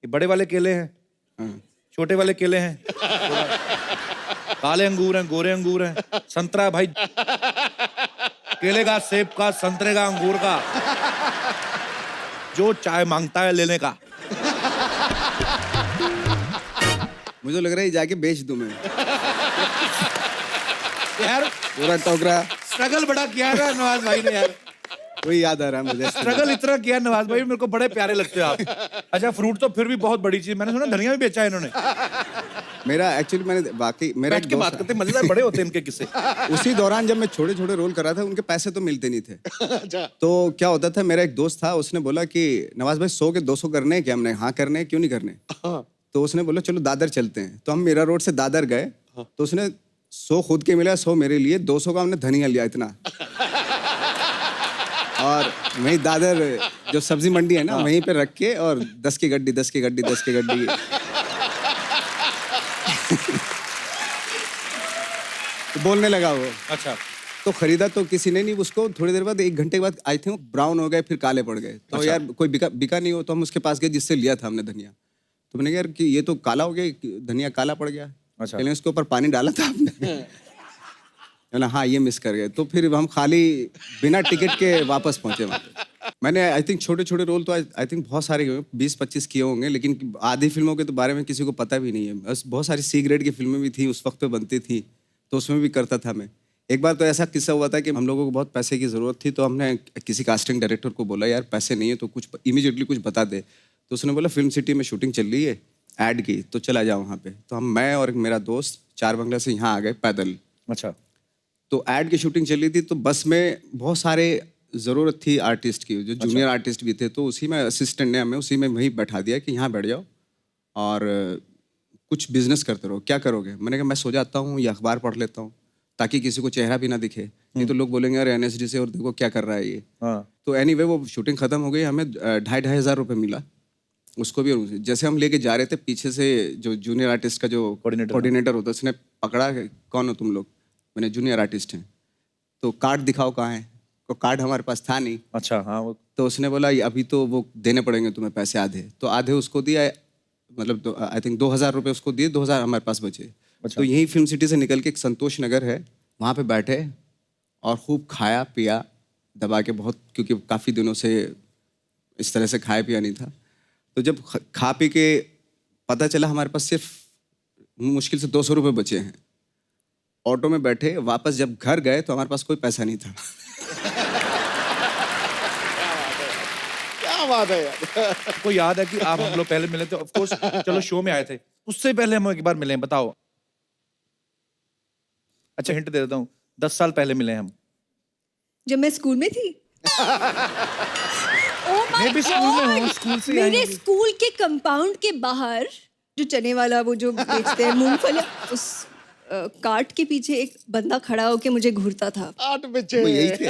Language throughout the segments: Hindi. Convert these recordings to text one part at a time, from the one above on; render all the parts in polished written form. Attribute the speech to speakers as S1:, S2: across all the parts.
S1: ये बड़े वाले केले हैं,
S2: हाँ।
S1: छोटे वाले केले हैं, काले अंगूर हैं, गोरे अंगूर हैं, संतरा है भाई, केले का, सेब का, संतरे का, अंगूर का, जो चाय मांगता है लेने का।
S2: मुझे लग रहा है ये जाके बेच दूं मैं
S1: यार
S2: पूरा टोकरा।
S1: स्ट्रगल बड़ा किया है ना नवाज भाई ने यार,
S2: वही याद आ रहा है मुझे।
S1: स्ट्रगल इतना किया नवाज भाई, मेरे को बड़े प्यारे लगते हो आप। अच्छा फ्रूट तो फिर भी बहुत बड़ी चीज, मैंने सुना धनिया भी बेचा है इन्होंने।
S2: मेरा एक्चुअली मैंने वाकई मेरा
S1: बैठ के बात करते मजेदार बड़े होते हैं इनके किस्से।
S2: उसी दौरान जब मैं छोटे छोटे रोल कर रहा था उनके पैसे तो मिलते नहीं थे। तो क्या होता था, मेरा एक दोस्त था, उसने बोला कि नवाज भाई 100 के 200 करने हैं क्या? हमने हाँ करने हैं, क्यों नहीं करने? तो उसने बोला चलो दादर चलते हैं। तो हम मीरा रोड से दादर गए। तो उसने 100 खुद के मिला, 100 मेरे लिए, 200 का हमने धनिया लिया इतना। और वहीं दादर जो सब्जी मंडी है ना, वहीं पे रख के, और 10 की गड्डी 10 की गड्डी 10 की गड्डी। तो बोलने लगा वो।
S1: अच्छा
S2: तो खरीदा तो किसी ने नहीं उसको। थोड़ी देर बाद, 1 घंटे के बाद आई थिंक ब्राउन हो गए, फिर काले पड़ गए। तो
S1: अच्छा।
S2: यार कोई बिका नहीं हो, तो हम उसके पास गए जिससे लिया था हमने धनिया। तो मैंने कहा यार कि ये तो काला हो गया, धनिया काला पड़ गया।
S1: अच्छा।
S2: पहले उसके ऊपर पानी डाला था आपने? ना हाँ, ये मिस कर गए। तो फिर हम खाली बिना टिकट के वापस पहुंचे वहाँ पे। मैंने आई थिंक छोटे छोटे रोल तो आई थिंक बहुत सारे 20-25 किए होंगे, लेकिन आधी फिल्मों के तो बारे में किसी को पता भी नहीं है। बस बहुत सारी सी ग्रेड की फिल्में भी थी उस वक्त पे बनती थी, तो उसमें भी करता था मैं। एक बार तो ऐसा किस्सा हुआ था कि हम लोगों को बहुत पैसे की ज़रूरत थी, तो हमने किसी कास्टिंग डायरेक्टर को बोला यार पैसे नहीं है तो कुछ इमीडिएटली कुछ बता दे। तो उसने बोला फिल्म सिटी में शूटिंग चल रही है ऐड की, तो चला जाओ वहाँ पे। तो मैं और मेरा दोस्त 4 बंगला से यहाँ आ गए पैदल।
S1: अच्छा।
S2: तो ऐड की शूटिंग चल रही थी, तो बस में बहुत सारे ज़रूरत थी आर्टिस्ट की, जो जूनियर आर्टिस्ट भी थे। तो उसी में असिस्टेंट ने हमें उसी में वहीं बैठा दिया कि यहाँ बैठ जाओ और कुछ बिजनेस करते रहो। क्या करोगे? मैंने कहा मैं सो जाता हूँ या अखबार पढ़ लेता हूँ, ताकि किसी को चेहरा भी ना दिखे, नहीं तो लोग बोलेंगे यार एनएसडी से, और देखो क्या कर रहा है ये।
S1: हाँ।
S2: तो एनीवे वो शूटिंग खत्म हो गई, हमें 2,500 हज़ार रुपये मिला उसको भी। और जैसे हम लेके जा रहे थे, पीछे से जो जूनियर आर्टिस्ट का जो कोऑर्डिनेटर होता है, उसने पकड़ा, कौन हो तुम लोग? मैंने जूनियर आर्टिस्ट हैं। तो कार्ड दिखाओ कहाँ है? तो कार्ड हमारे पास था नहीं।
S1: अच्छा हाँ वो।
S2: तो उसने बोला अभी तो वो देने पड़ेंगे तुम्हें पैसे आधे। तो आधे उसको दिया, मतलब आई थिंक 2,000 रुपये उसको दिए, 2,000 हमारे पास बचे।
S1: अच्छा।
S2: तो यही फिल्म सिटी से निकल के एक संतोष नगर है, वहाँ पे बैठे और खूब खाया पिया दबा के बहुत, क्योंकि काफ़ी दिनों से इस तरह से खाया पिया नहीं था। तो जब खा पी के पता चला हमारे पास सिर्फ मुश्किल से 200 रुपये बचे हैं, ऑटो में बैठे वापस जब घर गए तो हमारे पास कोई पैसा नहीं था।
S3: क्या बात है यार।
S1: आपको याद है कि आप हम लोग पहले मिले थे? ऑफ कोर्स चलो शो में आए थे, उससे पहले हम एक बार मिले हैं, बताओ। अच्छा हिंट दे देता हूँ, 10 साल पहले मिले हैं हम।
S4: जब मैं स्कूल में थी।
S1: मैं भी स्कूल में हूँ, स्कूल से आई
S4: मेरे
S1: हूँ।
S4: स्कूल के कंपाउंड के बाहर जो चने वाला वो जो बेचते हैं मूंगफली, उस कार्ट के पीछे एक बंदा खड़ा होके मुझे घूरता था।
S3: 8 बच्चे
S2: वो यही थे।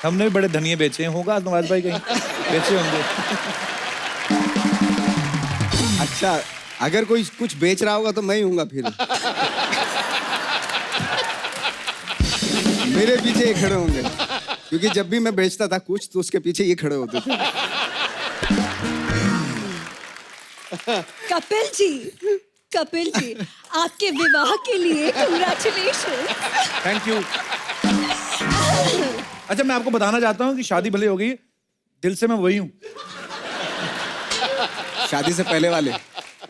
S1: हमने भी बड़े धनिये बेचे हैं, होगा नवाज भाई कहीं बेचे होंगे।
S2: अच्छा, अगर कोई कुछ बेच रहा होगा तो मैं ही हूँगा फिर। मेरे पीछे ये खड़े होंगे, क्योंकि जब भी मैं बेचता था कुछ तो उसके पीछे ये खड़े होते थे।
S4: कपिल जी, आपके विवाह के लिए कांग्रेचुलेशन।
S1: Thank you. अच्छा मैं आपको बताना चाहता हूँ कि शादी भले हो गई, दिल से मैं वही हूँ।
S2: शादी से पहले वाले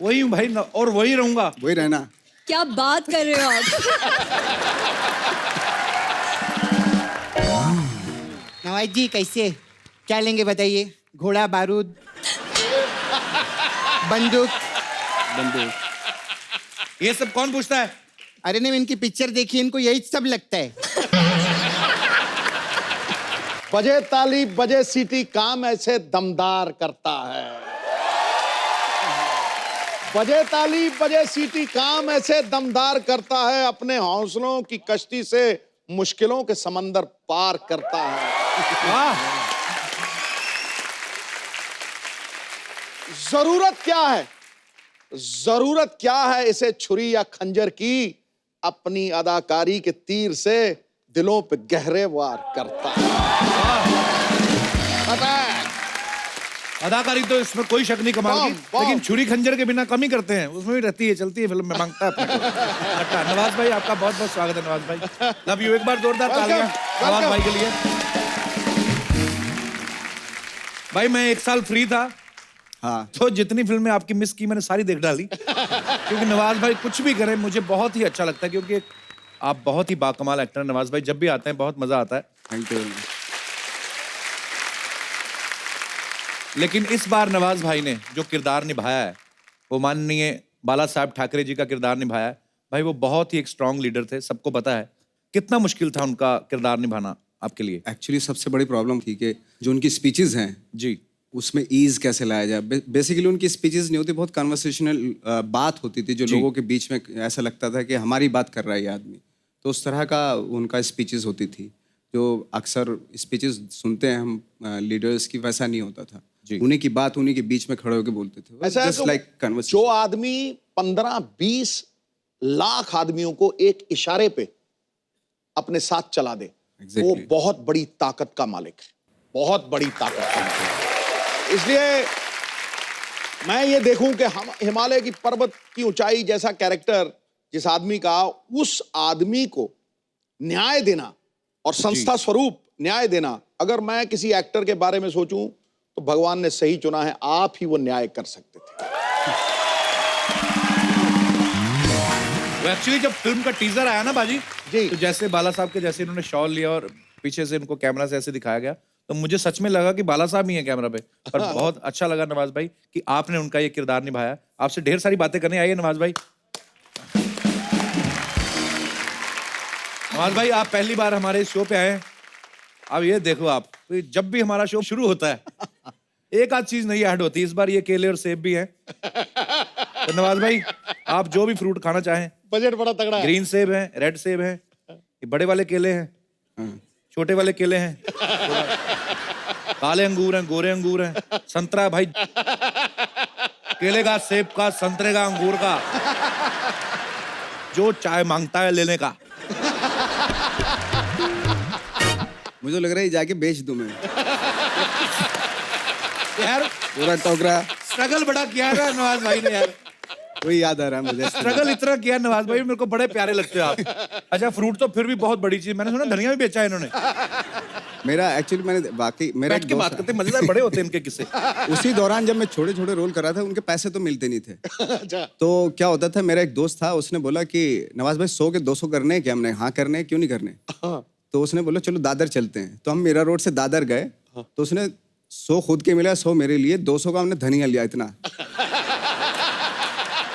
S1: वही हूँ भाई, और वही रहूंगा।
S2: वही रहना।
S4: क्या बात कर रहे हो आप?
S5: नवाज जी कैसे, क्या लेंगे बताइए? घोड़ा, बारूद, बंदूक?
S1: ये सब कौन पूछता है?
S5: अरे नहीं, इनकी पिक्चर देखिए, इनको यही सब लगता है।
S3: बजे ताली बजे सीटी, काम ऐसे दमदार करता है। बजे ताली बजे सीटी, काम ऐसे दमदार करता है, अपने हौसलों की कश्ती से मुश्किलों के समंदर पार करता है।
S1: वाह।
S3: जरूरत क्या है? जरूरत क्या है इसे छुरी या खंजर की? अपनी अदाकारी के तीर से दिलों पे गहरे वार करता है। पता
S1: अदाकारी तो इसमें कोई शक नहीं कमाल की,
S3: वाह।
S1: लेकिन छुरी खंजर के बिना कम ही करते हैं, उसमें भी रहती है, चलती है फिल्म में, मांगता है अपने को। अच्छा, नवाज भाई आपका बहुत बहुत स्वागत है। नवाज भाई लव यू, एक बार जोरदार तालियां नवाज भाई के लिए। भाई मैं 1 साल फ्री था,
S2: हाँ
S1: तो जितनी फिल्में आपकी मिस की मैंने सारी देख डाली, क्योंकि नवाज भाई कुछ भी करें मुझे बहुत ही अच्छा लगता है, क्योंकि आप बहुत ही बाकमाल एक्टर हैं नवाज भाई, जब भी आते हैं बहुत मजा आता है।
S2: Thank you.
S1: लेकिन इस बार नवाज भाई ने जो किरदार निभाया है वो माननीय बाला साहब ठाकरे जी का किरदार निभाया है। भाई वो बहुत ही एक स्ट्रांग लीडर थे, सबको पता है। कितना मुश्किल था उनका किरदार निभाना आपके लिए?
S2: एक्चुअली सबसे बड़ी प्रॉब्लम थी कि जो उनकी स्पीचेस हैं
S1: जी
S2: उसमें ईज कैसे लाया जाए। बेसिकली उनकी स्पीचेस नहीं होती, बहुत कन्वर्सेशनल बात होती थी जो लोगों के बीच में ऐसा लगता था कि हमारी बात कर रहा है ये आदमी। तो उस तरह का उनका स्पीचेस होती थी, जो अक्सर स्पीचेस सुनते हैं हम लीडर्स की, वैसा नहीं होता था।
S1: जी।
S2: उन्हीं की बात उन्हीं के बीच में खड़े होकर बोलते थे,
S3: ऐसा है
S2: जस्ट
S3: कि
S2: लाइक
S3: जो
S2: कन्वर्सेशन।
S3: आदमी 15-20 लाख आदमियों को एक इशारे पे अपने साथ चला दे,
S2: Exactly.
S3: वो बहुत बड़ी ताकत का मालिक है, बहुत बड़ी ताकत का मालिक है। इसलिए मैं ये देखूं कि हम हिमालय की पर्वत की ऊंचाई जैसा कैरेक्टर जिस आदमी का, उस आदमी को न्याय देना और संस्था स्वरूप न्याय देना, अगर मैं किसी एक्टर के बारे में सोचूं तो भगवान ने सही चुना है, आप ही वो न्याय कर सकते थे।
S1: एक्चुअली जब फिल्म का टीजर आया ना बाजी
S3: जी।
S1: तो जैसे बाला साहब के जैसे इन्होंने शॉल लिया और पीछे से इनको कैमरा से ऐसे दिखाया गया, तो मुझे सच में लगा कि बाला साहब ही हैं कैमरा पे। पर बहुत अच्छा लगा नवाज भाई कि आपने उनका ये किरदार निभाया। आपसे ढेर सारी बातें करने आई है नवाज भाई। नवाज भाई आप पहली बार हमारे शो पे आए हैं। अब ये देखो आप, तो जब भी हमारा शो शुरू होता है एक आध चीज नहीं ऐड होती, इस बार ये केले और सेब भी हैं। तो नवाज भाई आप जो भी फ्रूट खाना चाहें,
S3: बजट बड़ा तगड़ा है।
S1: ग्रीन सेब है, रेड सेब है, ये बड़े वाले केले हैं, छोटे वाले केले हैं, काले अंगूर हैं, गोरे अंगूर हैं, संतरा भाई, केले का, सेब का, संतरे का, अंगूर का, जो चाय मांगता है लेने का।
S2: मुझे लग रहा है ये जाके बेच दूं मैं
S1: यार
S2: पूरा टोकरा।
S1: स्ट्रगल बड़ा किया है ना नवाज भाई ने यार,
S2: वही याद आ रहा है मुझे।
S1: स्ट्रगल इतना किया नवाज भाई, मेरे को बड़े प्यारे लगते हो आप। अच्छा फ्रूट तो फिर भी बहुत बड़ी चीज, मैंने सुना धनिया भी बेचा है इन्होंने।
S2: मेरा एक्चुअली मैंने वाकई मेरा
S1: बैठ
S2: एक
S1: के
S2: दोस्त
S1: बात करते, मजेदार बड़े होते हैं इनके किस्से।
S2: उसी दौरान जब मैं छोटे छोटे रोल कर रहा था, उनके पैसे तो मिलते नहीं थे।
S3: अच्छा।
S2: तो क्या होता था, मेरा एक दोस्त था, उसने बोला कि नवाज भाई 100 के 200 करने हैं क्या? हमने हाँ करने हैं, क्यों नहीं करने? तो उसने बोला चलो दादर चलते हैं। तो हम मीरा रोड से दादर गए, तो उसने 100 खुद के मिला, 100 मेरे लिए, 200 का हमने धनिया लिया इतना।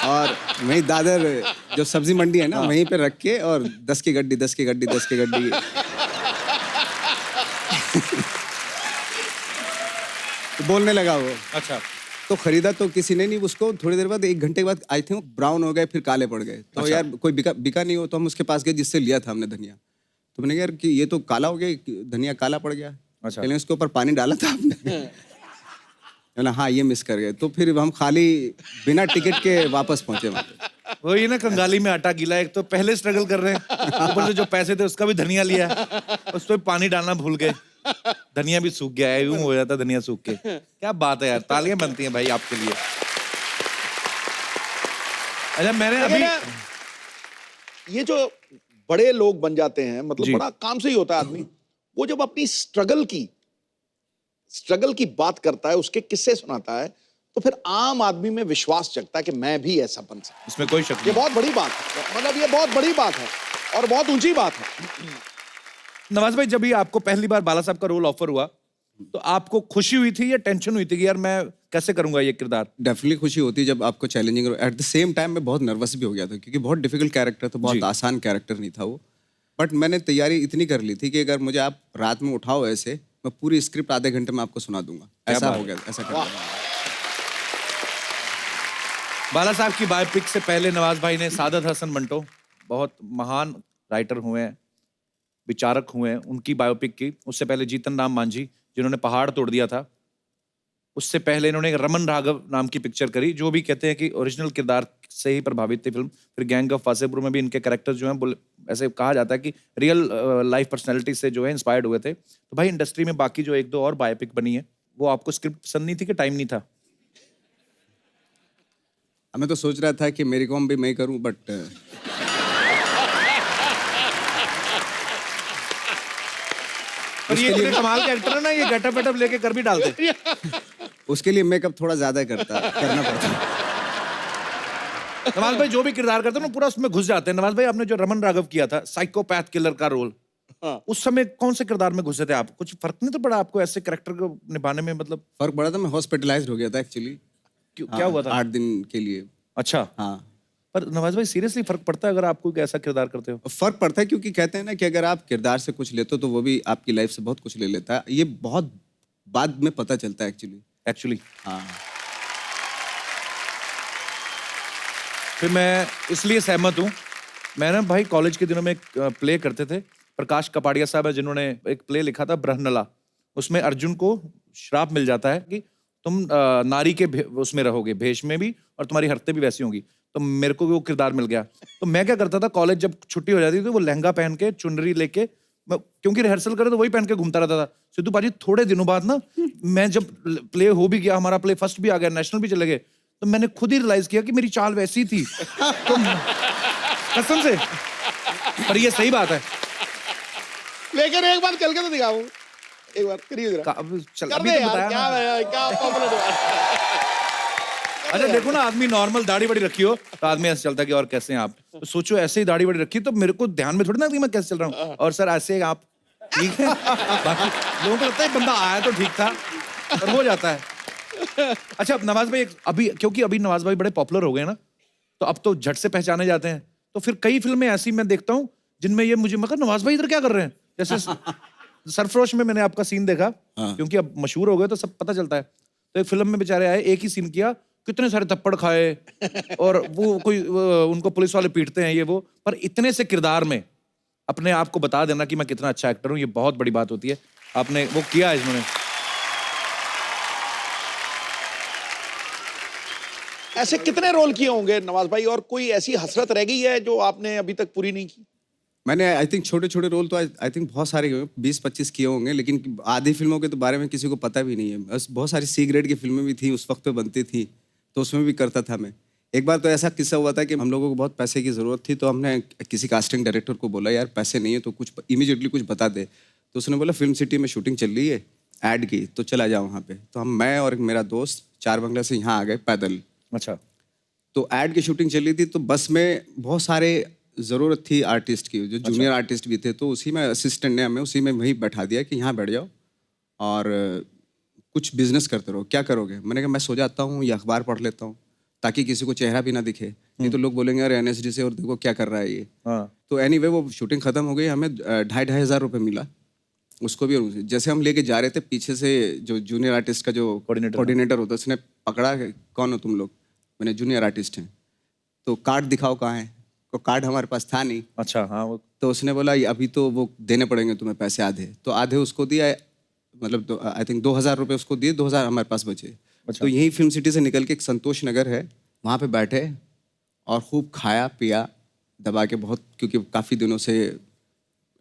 S2: और वहीं दादर जो सब्जी मंडी है ना, वहीं पे रख के, और 10 की गड्डी 10 की गड्डी 10 की गड्डी। तो बोलने लगा वो।
S1: अच्छा
S2: तो खरीदा तो किसी ने नहीं उसको। थोड़ी देर बाद, 1 घंटे के बाद आई थिंक ब्राउन हो गए, फिर काले पड़ गए। तो
S1: अच्छा।
S2: यार कोई बिका नहीं हो, तो हम उसके पास गए जिससे लिया था हमने धनिया। तो मैंने कहा यार कि ये तो काला हो गया, धनिया काला पड़ गया।
S1: अच्छा।
S2: पहले उसके ऊपर पानी डाला था आपने? बोला हाँ ये मिस कर गए। तो फिर हम खाली बिना टिकट के वापस पहुंचे वहाँ पे।
S1: वही ना, कंगाली में आटा गीला। एक तो पहले स्ट्रगल कर रहे हैं, ऊपर से जो पैसे थे उसका भी धनिया लिया, उस पर पानी डालना भूल गए, धनिया भी सूख गया है, यूं हो जाता धनिया सूख के। क्या बात है यार, तालियां बनती हैं भाई आपके लिए। अच्छा मैंने अभी
S3: ये जो बड़े लोग बन जाते हैं, मतलब
S1: जी।
S3: बड़ा काम से ही होता है आदमी, वो जब अपनी स्ट्रगल की बात करता है, उसके किस्से सुनाता है, तो फिर आम आदमी में विश्वास जगता है कि मैं भी ऐसा बन सकता हूं।
S1: इसमें कोई शक
S3: ये
S1: नहीं।
S3: बहुत बड़ी बात है, मतलब ये बहुत बड़ी बात है और बहुत ऊंची बात है।
S1: नवाज भाई जब भी आपको पहली बार बाला साहब का रोल ऑफर हुआ, तो आपको खुशी हुई थी या टेंशन हुई थी कि यार मैं कैसे करूंगा ये किरदार?
S2: डेफिनेटली खुशी होती है जब आपको challenging. At the same time मैं बहुत नर्वस भी हो गया था, क्योंकि बहुत डिफिकल्ट कैरेक्टर था, बहुत
S1: जी।
S2: आसान कैरेक्टर नहीं था वो। बट मैंने तैयारी इतनी कर ली थी कि अगर मुझे आप रात में उठाओ ऐसे, मैं पूरी स्क्रिप्ट आधे घंटे में आपको सुना दूंगा। ऐसा
S1: बात
S2: हो गया, ऐसा कर दिया।
S1: बाला साहब की बायोपिक से पहले नवाज भाई ने सादत हसन मंटो, बहुत महान राइटर हुए हैं, विचारक हुए हैं, उनकी बायोपिक की। उससे पहले जीतन राम मांझी जिन्होंने पहाड़ तोड़ दिया था। उससे पहले इन्होंने रमन राघव नाम की पिक्चर करी, जो भी कहते हैं कि ओरिजिनल किरदार से ही प्रभावित थी फिल्म। फिर गैंग ऑफ वासेपुर में भी इनके कैरेक्टर जो हैं ऐसे कहा जाता है कि रियल लाइफ पर्सनैलिटी से जो है इंस्पायर्ड हुए थे। तो भाई इंडस्ट्री में बाकी जो 1-2 और बायोपिक बनी है, वो आपको स्क्रिप्ट पसंद नहीं थी कि टाइम नहीं था?
S2: मैं तो सोच रहा था कि मेरी कॉम भी मैं करूं, बट
S1: पर ये इतने कमाल के एक्टर है ना, ये गेटअप वेटअप लेके कर भी डालते।
S2: उसके लिए मेकअप थोड़ा ज्यादा करना पड़ता।
S1: नवाज भाई जो भी किरदार करते हैं ना, पूरा उसमें घुस जाते हैं। नवाज भाई, आपने जो रमन राघव किया था, साइकोपैथ किलर का रोल,
S3: हाँ।
S1: उस समय कौन से किरदार में घुसे थे आप? कुछ फर्क नहीं तो पड़ा आपको ऐसे कैरेक्टर को निभाने में? मतलब
S2: फर्क पड़ा था, मैं हॉस्पिटलाइज्ड हो गया था एक्चुअली।
S1: क्या हुआ था?
S2: 8 दिन के लिए।
S1: अच्छा।
S2: हाँ,
S1: पर नवाज भाई सीरियसली फर्क पड़ता है अगर आप कोई ऐसा किरदार करते हो?
S2: फर्क पड़ता है क्योंकि कहते हैं ना कि अगर आप किरदार से कुछ लेते हो तो वो भी आपकी लाइफ से बहुत कुछ ले लेता है। ये बहुत बाद में पता चलता है एक्चुअली। हाँ।
S1: फिर मैं इसलिए सहमत हूँ। मैं ना भाई कॉलेज के दिनों में एक प्ले करते थे, प्रकाश कपाड़िया साहब है जिन्होंने एक प्ले लिखा था ब्रहनला। उसमें अर्जुन को श्राप मिल जाता है कि तुम नारी के उसमें रहोगे, भेष में भी, और तुम्हारी हरकतें भी वैसी होंगी। तो मेरे को भी वो किरदार मिल गया। तो मैं क्या करता था, कॉलेज जब छुट्टी हो जाती थी, वो लहंगा पहन के, चुनरी लेके, क्योंकि रिहर्सल करे तो वही पहन के घूमता रहता था। सिद्धू पाजी थोड़े दिनों बाद ना, मैं जब प्ले हो भी गया, हमारा प्ले फर्स्ट भी आ गया, नेशनल भी चले गए, तो मैंने खुद ही रियलाइज किया कि मेरी चाल वैसी थी। तो कसम से, पर ये सही बात है।
S3: लेकिन एक बार चल के तो दिखाऊं, एक बार करिए जरा।
S1: चल
S3: कर
S1: अभी
S3: दे
S1: तो
S3: यार,
S1: बताया
S3: क्या
S1: ना।
S3: है, क्या पॉपुलर हुआ।
S1: अच्छा देखो ना, आदमी नॉर्मल दाढ़ी बड़ी रखी हो तो आदमी ऐसे चलता है कि और कैसे हैं आप, तो सोचो ऐसे ही दाढ़ी बड़ी रखी तो मेरे को ध्यान में थोड़ी ना कि मैं कैसे चल रहा हूँ। और सर ऐसे आप ठीक है। बाकी लोगों को लगता है बंदा आया तो ठीक था, पर हो जाता है। अच्छा अब नवाज भाई, अभी क्योंकि अभी नवाज भाई बड़े पॉपुलर हो गए ना, तो अब तो झट से पहचाने जाते हैं। तो फिर कई फिल्में ऐसी मैं देखता हूँ जिनमें ये मुझे मगर नवाज भाई इधर क्या कर रहे हैं, जैसे सरफरोश में मैंने आपका सीन देखा, क्योंकि अब मशहूर हो गए तो सब पता चलता है। तो एक फिल्म में बेचारे आए, एक ही सीन किया, कितने सारे थप्पड़ खाए, और वो कोई उनको पुलिस वाले पीटते हैं ये वो, पर इतने से किरदार में अपने आप को बता देना कि मैं कितना अच्छा एक्टर हूँ, ये बहुत बड़ी बात होती है। आपने वो किया है इन्होंने।
S3: ऐसे कितने रोल किए होंगे नवाज भाई, और कोई ऐसी हसरत रह गई है जो आपने अभी तक पूरी नहीं की?
S2: मैंने आई थिंक छोटे छोटे रोल तो आई थिंक बहुत सारे 20-25 किए होंगे, लेकिन आधी फिल्मों के तो बारे में किसी को पता भी नहीं है। बस बहुत सारी सी ग्रेड की फिल्में भी थी उस वक्त पे बनती थी, तो उसमें भी करता था मैं। एक बार तो ऐसा किस्सा हुआ था कि हम लोगों को बहुत पैसे की ज़रूरत थी, तो हमने किसी कास्टिंग डायरेक्टर को बोला यार पैसे नहीं है तो कुछ इमीडिएटली कुछ बता दे। तो उसने बोला फिल्म सिटी में शूटिंग चल रही है ऐड की, तो चला जाओ वहाँ पे। तो मैं और मेरा दोस्त 4 बंगला से यहाँ आ गए पैदल।
S1: अच्छा।
S2: तो ऐड की शूटिंग चल रही थी, तो बस में बहुत सारे ज़रूरत थी आर्टिस्ट की, जो जूनियर आर्टिस्ट भी थे। तो उसी में असिस्टेंट ने हमें उसी में वहीं बैठा दिया कि यहाँ बैठ जाओ और कुछ बिजनेस करते रहो। क्या करोगे? मैंने कहा मैं सो जाता हूँ या अखबार पढ़ लेता हूँ, ताकि किसी को चेहरा भी ना दिखे, नहीं तो लोग बोलेंगे अरे एनएसडी से और देखो क्या कर रहा है ये। तो एनीवे वो शूटिंग खत्म हो गई, हमें 2,500 रुपये मिला उसको भी। और जैसे हम लेके जा रहे थे, पीछे से जो जूनियर आर्टिस्ट का जो कोऑर्डिनेटर होता है, उसने पकड़ा, कौन हो तुम लोग? मैंने जूनियर आर्टिस्ट हैं। तो कार्ड दिखाओ कहाँ है? तो कार्ड हमारे पास था नहीं।
S1: अच्छा हाँ। वो
S2: तो उसने बोला अभी तो वो देने पड़ेंगे तुम्हें पैसे आधे। तो आधे उसको दिया, मतलब आई थिंक 2,000 रुपये उसको दिए, 2,000 हमारे पास बचे। तो यही फिल्म सिटी से निकल के एक संतोष नगर है, वहाँ पे बैठे और खूब खाया पिया दबा के बहुत, क्योंकि काफ़ी दिनों से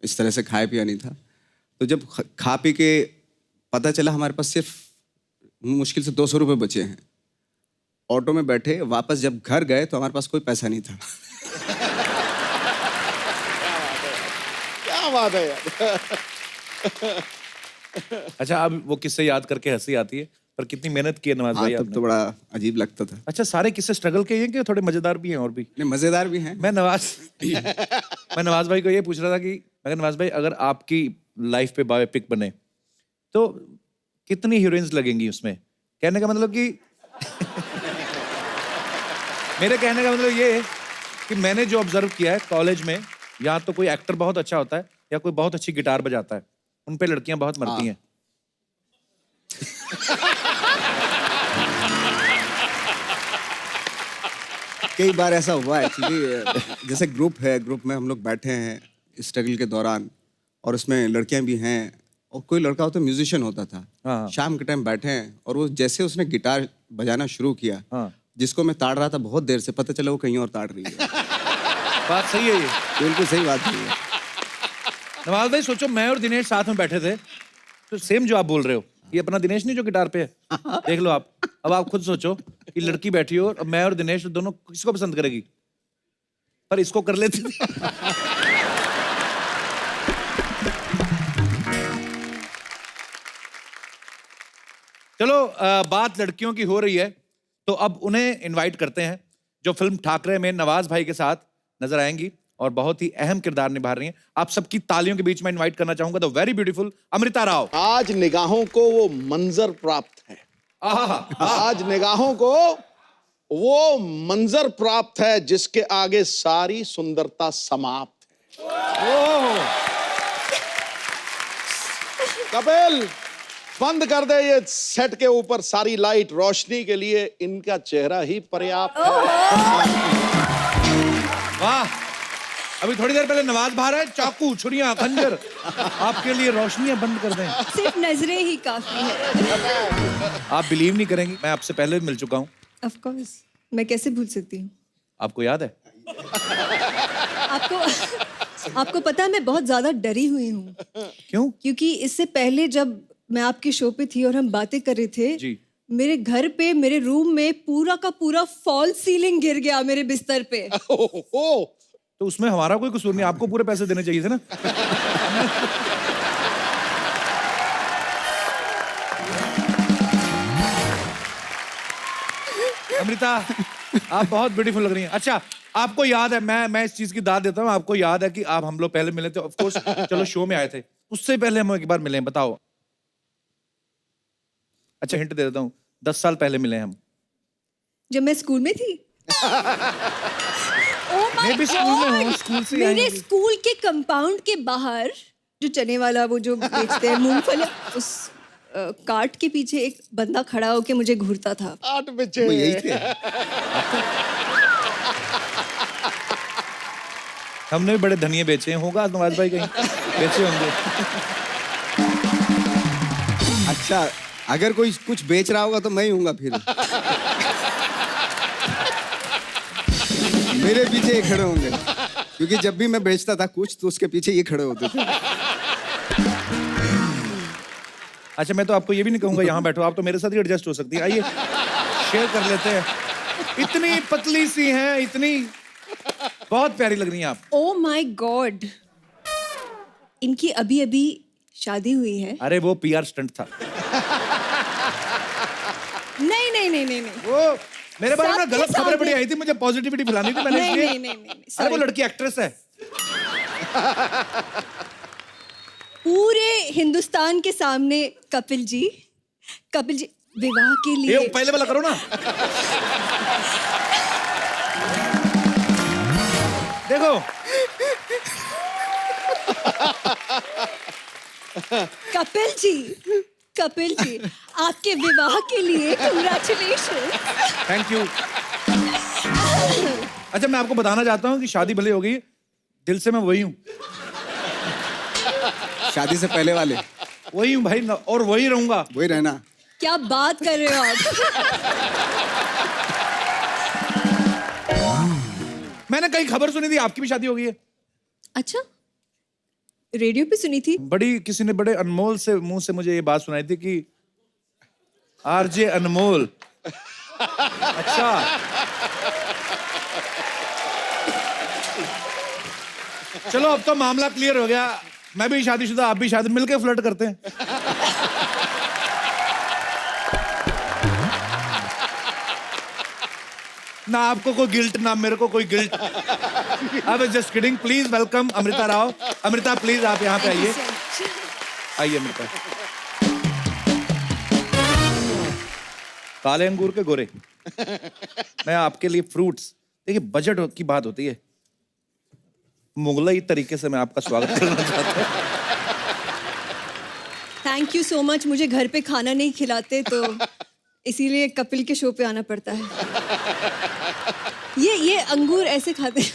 S2: इस तरह से खाया पिया नहीं था। तो जब खा पी के पता चला हमारे पास सिर्फ मुश्किल से 200 रुपये बचे हैं, ऑटो में बैठे वापस जब घर गए तो हमारे पास कोई पैसा नहीं था।
S3: क्या बात है यार।
S1: अच्छा, अब वो किस्से याद करके हंसी आती है, पर कितनी मेहनत की है नवाज भाई
S2: तब
S1: आपने।
S2: तो बड़ा अजीब लगता था।
S1: अच्छा, सारे किस्से स्ट्रगल के ही हैं कि थोड़े मजेदार भी हैं और भी?
S2: नहीं, मज़ेदार भी हैं।
S1: मैं नवाज भाई को ये पूछ रहा था कि अगर नवाज भाई अगर आपकी लाइफ पे बायोपिक बने तो कितनी हीरोइंस लगेंगी उसमें? कहने का मतलब कि मेरे कहने का मतलब ये है कि मैंने जो ऑब्जर्व किया है कॉलेज में, या तो कोई एक्टर बहुत अच्छा होता है या कोई बहुत अच्छी गिटार बजाता है, उन पे लड़कियां बहुत मरती हैं।
S2: कई बार ऐसा हुआ एक्चुअली। जैसे ग्रुप है, ग्रुप में हम लोग बैठे हैं स्ट्रगल के दौरान, और उसमें लड़कियां भी हैं, और कोई लड़का होता म्यूजिशियन होता था।
S1: हाँ।
S2: शाम के टाइम बैठे हैं और वो जैसे उसने गिटार बजाना शुरू किया,
S1: हाँ।
S2: जिसको मैं ताड़ रहा था बहुत देर से, पता चला वो कहीं और ताड़ रही है।
S1: बात सही है ये।
S2: बिल्कुल सही बात है ये।
S1: नवाज भाई सोचो, मैं और दिनेश साथ में बैठे थे, तो सेम जो आप बोल रहे हो, ये अपना दिनेश नहीं जो गिटार पे है, देख लो आप। अब आप खुद सोचो कि लड़की बैठी हो और मैं और दिनेश दोनों किसको पसंद करेगी, पर इसको कर लेती थी। चलो बात लड़कियों की हो रही है तो अब उन्हें इनवाइट करते हैं जो फिल्म ठाकरे में नवाज भाई के साथ नजर आएंगी और बहुत ही अहम किरदार निभा रही हैं। आप सबकी तालियों के बीच में इनवाइट करना चाहूंगा the very beautiful Amrita Rao.
S3: आज निगाहों को वो मंजर प्राप्त है, आज निगाहों को वो मंजर प्राप्त है जिसके आगे सारी सुंदरता समाप्त है। कपिल बंद कर दे ये सेट के ऊपर सारी लाइट, रोशनी के लिए इनका चेहरा ही पर्याप्त है।
S1: वाह, अभी थोड़ी देर पहले नवाज बाहर है, चाकू छुरियां खंजर, आपके लिए रोशनियां बंद कर दें।
S4: सिर्फ नजरें ही काफी है।
S1: आप बिलीव नहीं करेंगी, मैं आपसे पहले भी मिल चुका हूँ।
S4: ऑफ कोर्स, मैं कैसे भूल सकती हूँ।
S1: आपको याद है?
S4: आपको पता है मैं बहुत ज्यादा डरी हुई हूँ।
S1: क्यों?
S4: क्योंकि इससे पहले जब मैं आपके शो पे थी और हम बातें कर रहे थे
S1: जी।
S4: मेरे घर पे मेरे रूम में पूरा का पूरा फॉल सीलिंग गिर गया मेरे बिस्तर पे।
S1: तो उसमें हमारा कोई कसूर नहीं, आपको पूरे पैसे देने चाहिए थे ना। अमृता आप बहुत ब्यूटीफुल लग रही हैं। अच्छा आपको याद है, मैं इस चीज की दाद देता हूँ, आपको याद है कि आप हम लोग पहले मिले थे, ऑफ कोर्स चलो शो में आए थे, उससे पहले हम एक बार मिले हैं, बताओ। अच्छा हिंट दे देता हूँ, 10 साल पहले मिले हम।
S4: जब मैं स्कूल में थी। Oh my
S1: मैं भी स्कूल में हूँ,
S4: God!
S1: स्कूल से
S4: मेरे
S1: आएंगे।
S4: स्कूल के कंपाउंड के बाहर जो चने वाला वो जो बेचते हैं मूंगफली, उस कार्ट के पीछे एक बंदा खड़ा होके मुझे घूरता था।
S3: 8 बजे
S2: वो यही थे।
S1: हमने भी बड़े धनिये बेचे हैं, होगा नवाज भाई कहीं बेचे होंगे।
S2: अच्छा अगर कोई कुछ बेच रहा होगा तो मैं ही हूँगा फिर। मेरे पीछे ये खड़े होंगे क्योंकि जब भी मैं बेचता था कुछ तो उसके पीछे ये खड़े होते थे।
S1: अच्छा मैं तो आपको ये भी नहीं कहूंगा यहाँ बैठो, आप तो मेरे साथ ही एडजस्ट हो सकती है, आइए शेयर कर लेते हैं। इतनी पतली सी हैं, इतनी बहुत प्यारी लग रही हैं आप।
S4: ओ माय गॉड, इनकी अभी अभी शादी हुई है।
S1: अरे वो पीआर स्टंट था।
S4: नहीं नहीं नहीं नहीं नहीं
S1: वो मेरे बारे में
S4: सबके
S1: गलत खबरें बड़ी
S4: सामने-
S1: आई थी, मुझे पॉजिटिविटी फैलानी थी, मैंने
S4: नहीं,
S1: इसलिए।
S4: नहीं, नहीं, नहीं,
S1: अरे वो
S4: sorry।
S1: लड़की एक्ट्रेस है।
S4: पूरे हिंदुस्तान के सामने कपिल जी विवाह के
S1: ये
S4: लिए
S1: पहले वाला करो ना। देखो
S4: कपिल जी आपके विवाह के लिए कांग्रेचुलेशन।
S1: Thank you. अच्छा मैं आपको बताना चाहता हूँ कि शादी भले हो गई, दिल से मैं वही हूँ,
S2: शादी से पहले वाले
S1: वही हूँ भाई, और वही रहूंगा।
S2: वही रहना।
S4: क्या बात कर रहे हो आप?
S1: मैंने कहीं खबर सुनी थी आपकी भी शादी हो गई है।
S4: अच्छा, रेडियो पे सुनी थी।
S1: बड़ी किसी ने बड़े अनमोल से मुंह से मुझे ये बात सुनाई थी कि आरजे अनमोल। अच्छा चलो अब तो मामला क्लियर हो गया, मैं भी शादीशुदा, आप भी शादी, मिलके फ्लर्ट करते हैं। ना आपको कोई गिल्ट, ना मेरे को कोई guilt. I was just kidding. Please welcome Amrita Rao. Amrita please आप यहाँ पे आइए, आइए अमृता। काले अंगूर के गोरे। मैं आपके लिए फ्रूट्स, देखिए बजट की बात होती है, मुगलई तरीके से मैं आपका स्वागत करना चाहता हूँ।
S4: Thank you so much. मुझे घर पे खाना नहीं खिलाते तो इसीलिए कपिल के शो पे आना पड़ता है। ये अंगूर ऐसे खाते हैं।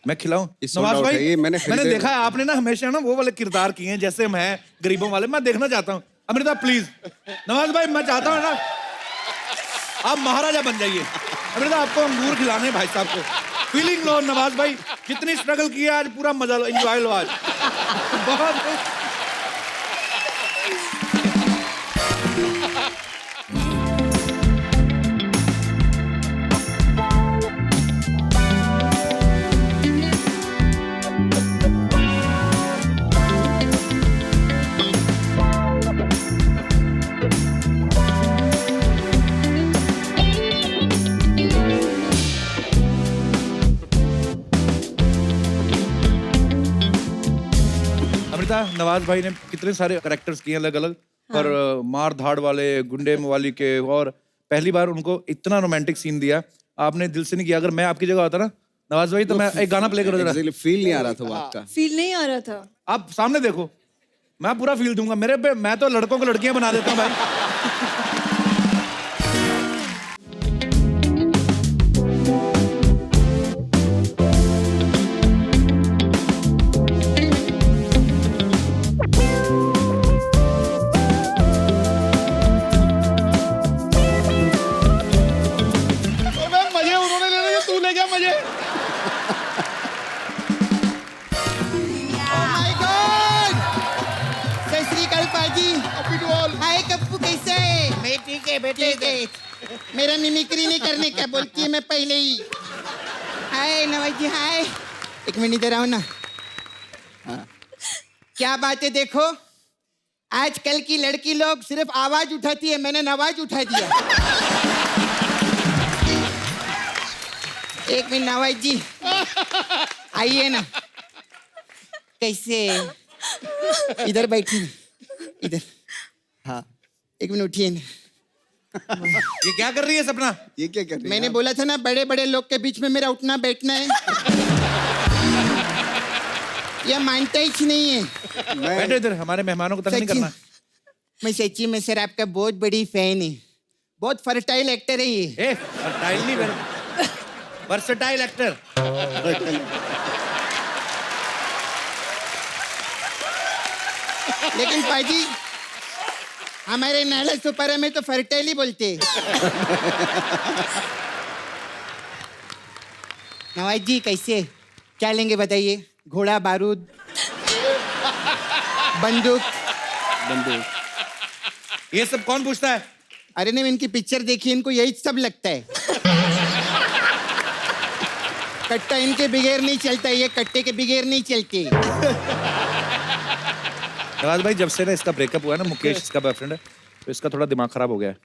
S1: मैं खिलाऊं?
S2: ये sold
S1: नवाज
S2: out
S1: भाई
S2: है, ये मैंने खरीदे-
S1: देखा है आपने ना हमेशा ना वो वाले किरदार किए हैं जैसे हम हैं गरीबों वाले, मैं देखना चाहता हूँ। अमृता प्लीज। नवाज भाई मैं चाहता हूँ ना आप महाराजा बन जाइए। अमृता आपको अंगूर खिलाने भाई साहब को। फीलिंग लो नवाज भाई, जितनी स्ट्रगल की है आज पूरा मजा लो, एंजॉय लो आज। बहुत नवाज भाई ने कितने सारे कैरेक्टर्स किए अलग अलग, पर मार धाड़ वाले, गुंडे मवाली के, और पहली बार उनको इतना रोमांटिक सीन दिया, आपने दिल से नहीं किया। अगर मैं आपकी जगह होता ना नवाज भाई, तो मैं एक गाना प्ले करो जरा।
S2: Exactly, फील नहीं आ रहा था वो आपका।
S4: फील नहीं आ रहा था।
S1: आप सामने देखो, मैं पूरा फील दूंगा। मेरे पे मैं तो लड़कों को लड़कियां बना देता हूँ भाई।
S3: अबे मजे उन्होंने ले लिए, तू ले गया मजे।
S5: Oh my God! सत श्री अकाल पाजी।
S3: Happy to all.
S5: हाय कप्पू, कैसे है? मैं ठीक है बेटे। ठीक है। मेरा मिमिक्री नहीं करने क्या बोलती है मैं पहले ही। हाय नवाज जी, हाय। एक मिनट इधर आओ ना। हाँ। क्या बात है, देखो आजकल की लड़की लोग सिर्फ आवाज उठाती है, मैंने नवाज उठा दिया। एक मिनट नवाज जी, आइए ना। कैसे? इधर बैठिए, इधर। हाँ, एक मिनट उठिए ना।
S1: ये क्या कर रही है सपना?
S2: ये क्या कर रही है
S5: मैंने
S2: आप?
S5: बोला था ना, बड़े बड़े लोग के बीच में मेरा उठना बैठना है। ये मानता ही नहीं है।
S1: बैठो इधर, हमारे मेहमानों को तंग नहीं
S5: सच्ची,
S1: करना।
S5: मैं सच्ची में सर आपका बहुत बड़ी फैन है। बहुत फर्टाइल एक्टर है ये।
S1: फर्टाइल नहीं, वर्सेटाइल एक्टर।
S5: लेकिन पाजी हमारे नाला सुपारा में तो फर्टाइल ही बोलते हैं। नवाज जी कैसे, क्या लेंगे बताइए? घोड़ा, बारूद, बंदूक?
S1: ये सब कौन पूछता है?
S5: अरे नहीं, इनकी पिक्चर देखी, इनको यही सब लगता है। कट्टा इनके बगैर नहीं चलता, ये कट्टे के बगैर नहीं चलते।
S1: नवाज भाई, जब से ना इसका ब्रेकअप हुआ है ना, मुकेश इसका बॉयफ्रेंड है, तो इसका थोड़ा दिमाग खराब हो गया है।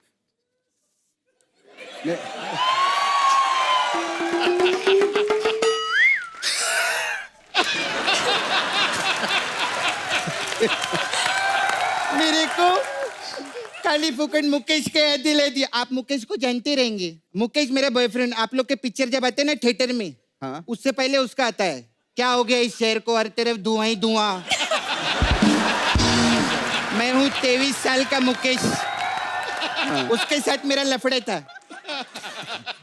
S5: मेरे को काली फुकट मुकेश के याद दिला दिया। आप मुकेश को जानते रहेंगे। मुकेश मेरा बॉयफ्रेंड। आप लोग के पिक्चर जब आते हैं ना थिएटर में,
S2: हाँ।
S5: उससे पहले उसका आता है, क्या हो गया इस शहर को, हर तरफ धुआं ही धुआं। मैं हूँ 23 साल का मुकेश। उसके साथ मेरा लफड़ा था,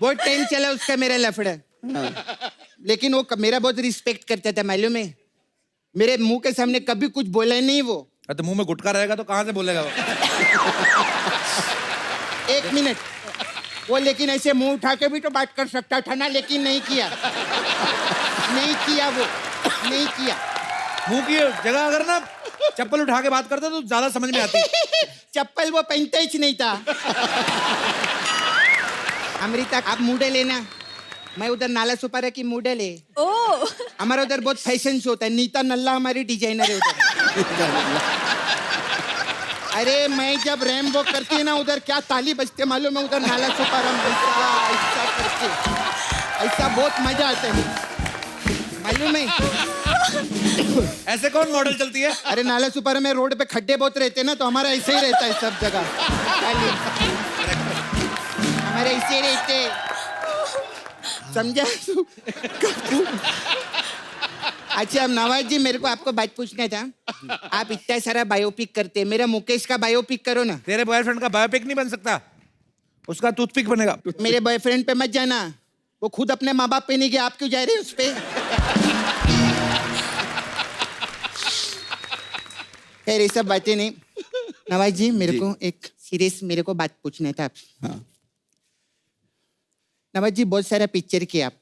S5: बहुत टाइम चला उसका मेरा लफड़ा। लेकिन वो मेरा बहुत रिस्पेक्ट करता था, मालूम है। मेरे मुंह के सामने कभी कुछ बोला नहीं वो।
S1: तो मुंह में गुटका रहेगा तो कहाँ से बोलेगा वो?
S5: एक मिनट, वो लेकिन ऐसे मुंह उठा के भी तो बात कर सकता था ना, लेकिन नहीं किया। नहीं किया वो, नहीं किया।
S1: मुंह की जगह अगर ना चप्पल उठा के बात करते तो ज्यादा समझ में आती।
S5: चप्पल वो पहनता ही नहीं था। अमृता, आप मॉडल है ना? मैं उधर नाला सुपारा की मॉडल है।
S4: ओ,
S5: हमारा उधर बहुत फैशन शो होता है। नीता नल्ला हमारी डिजाइनर है उधर। अरे मैं जब रैम वॉक करती है ना, उधर क्या ताली बजते मालूम है? उधर नाला सुपारा में ऐसा करके, ऐसा बहुत मजा आता है, मालूम है?
S1: ऐसे कौन मॉडल चलती है?
S5: अरे नाला सुपारा में रोड पे खड्डे बहुत रहते हैं ना, तो हमारा ऐसे ही रहता है सब जगह। हमारे ऐसे रहते हैं, समझा? अच्छा अब नवाज जी, मेरे को आपको बात पूछना था। आप इतना सारा बायोपिक करते हैं, मेरा मुकेश का बायोपिक करो ना।
S1: तेरे बॉयफ्रेंड का बायोपिक नहीं बन सकता, उसका टूथपिक बनेगा।
S5: मेरे बॉयफ्रेंड पे मत जाना, वो खुद अपने माँ बाप पे नहीं गया, आप क्यों जा रहे हैं उस पे? खैर ये सब बातें नहीं। नवाज जी, मेरे को एक सीरियस मेरे को बात पूछना था आपसे।
S2: हाँ।
S5: नवाज जी, बहुत सारा पिक्चर किया आप।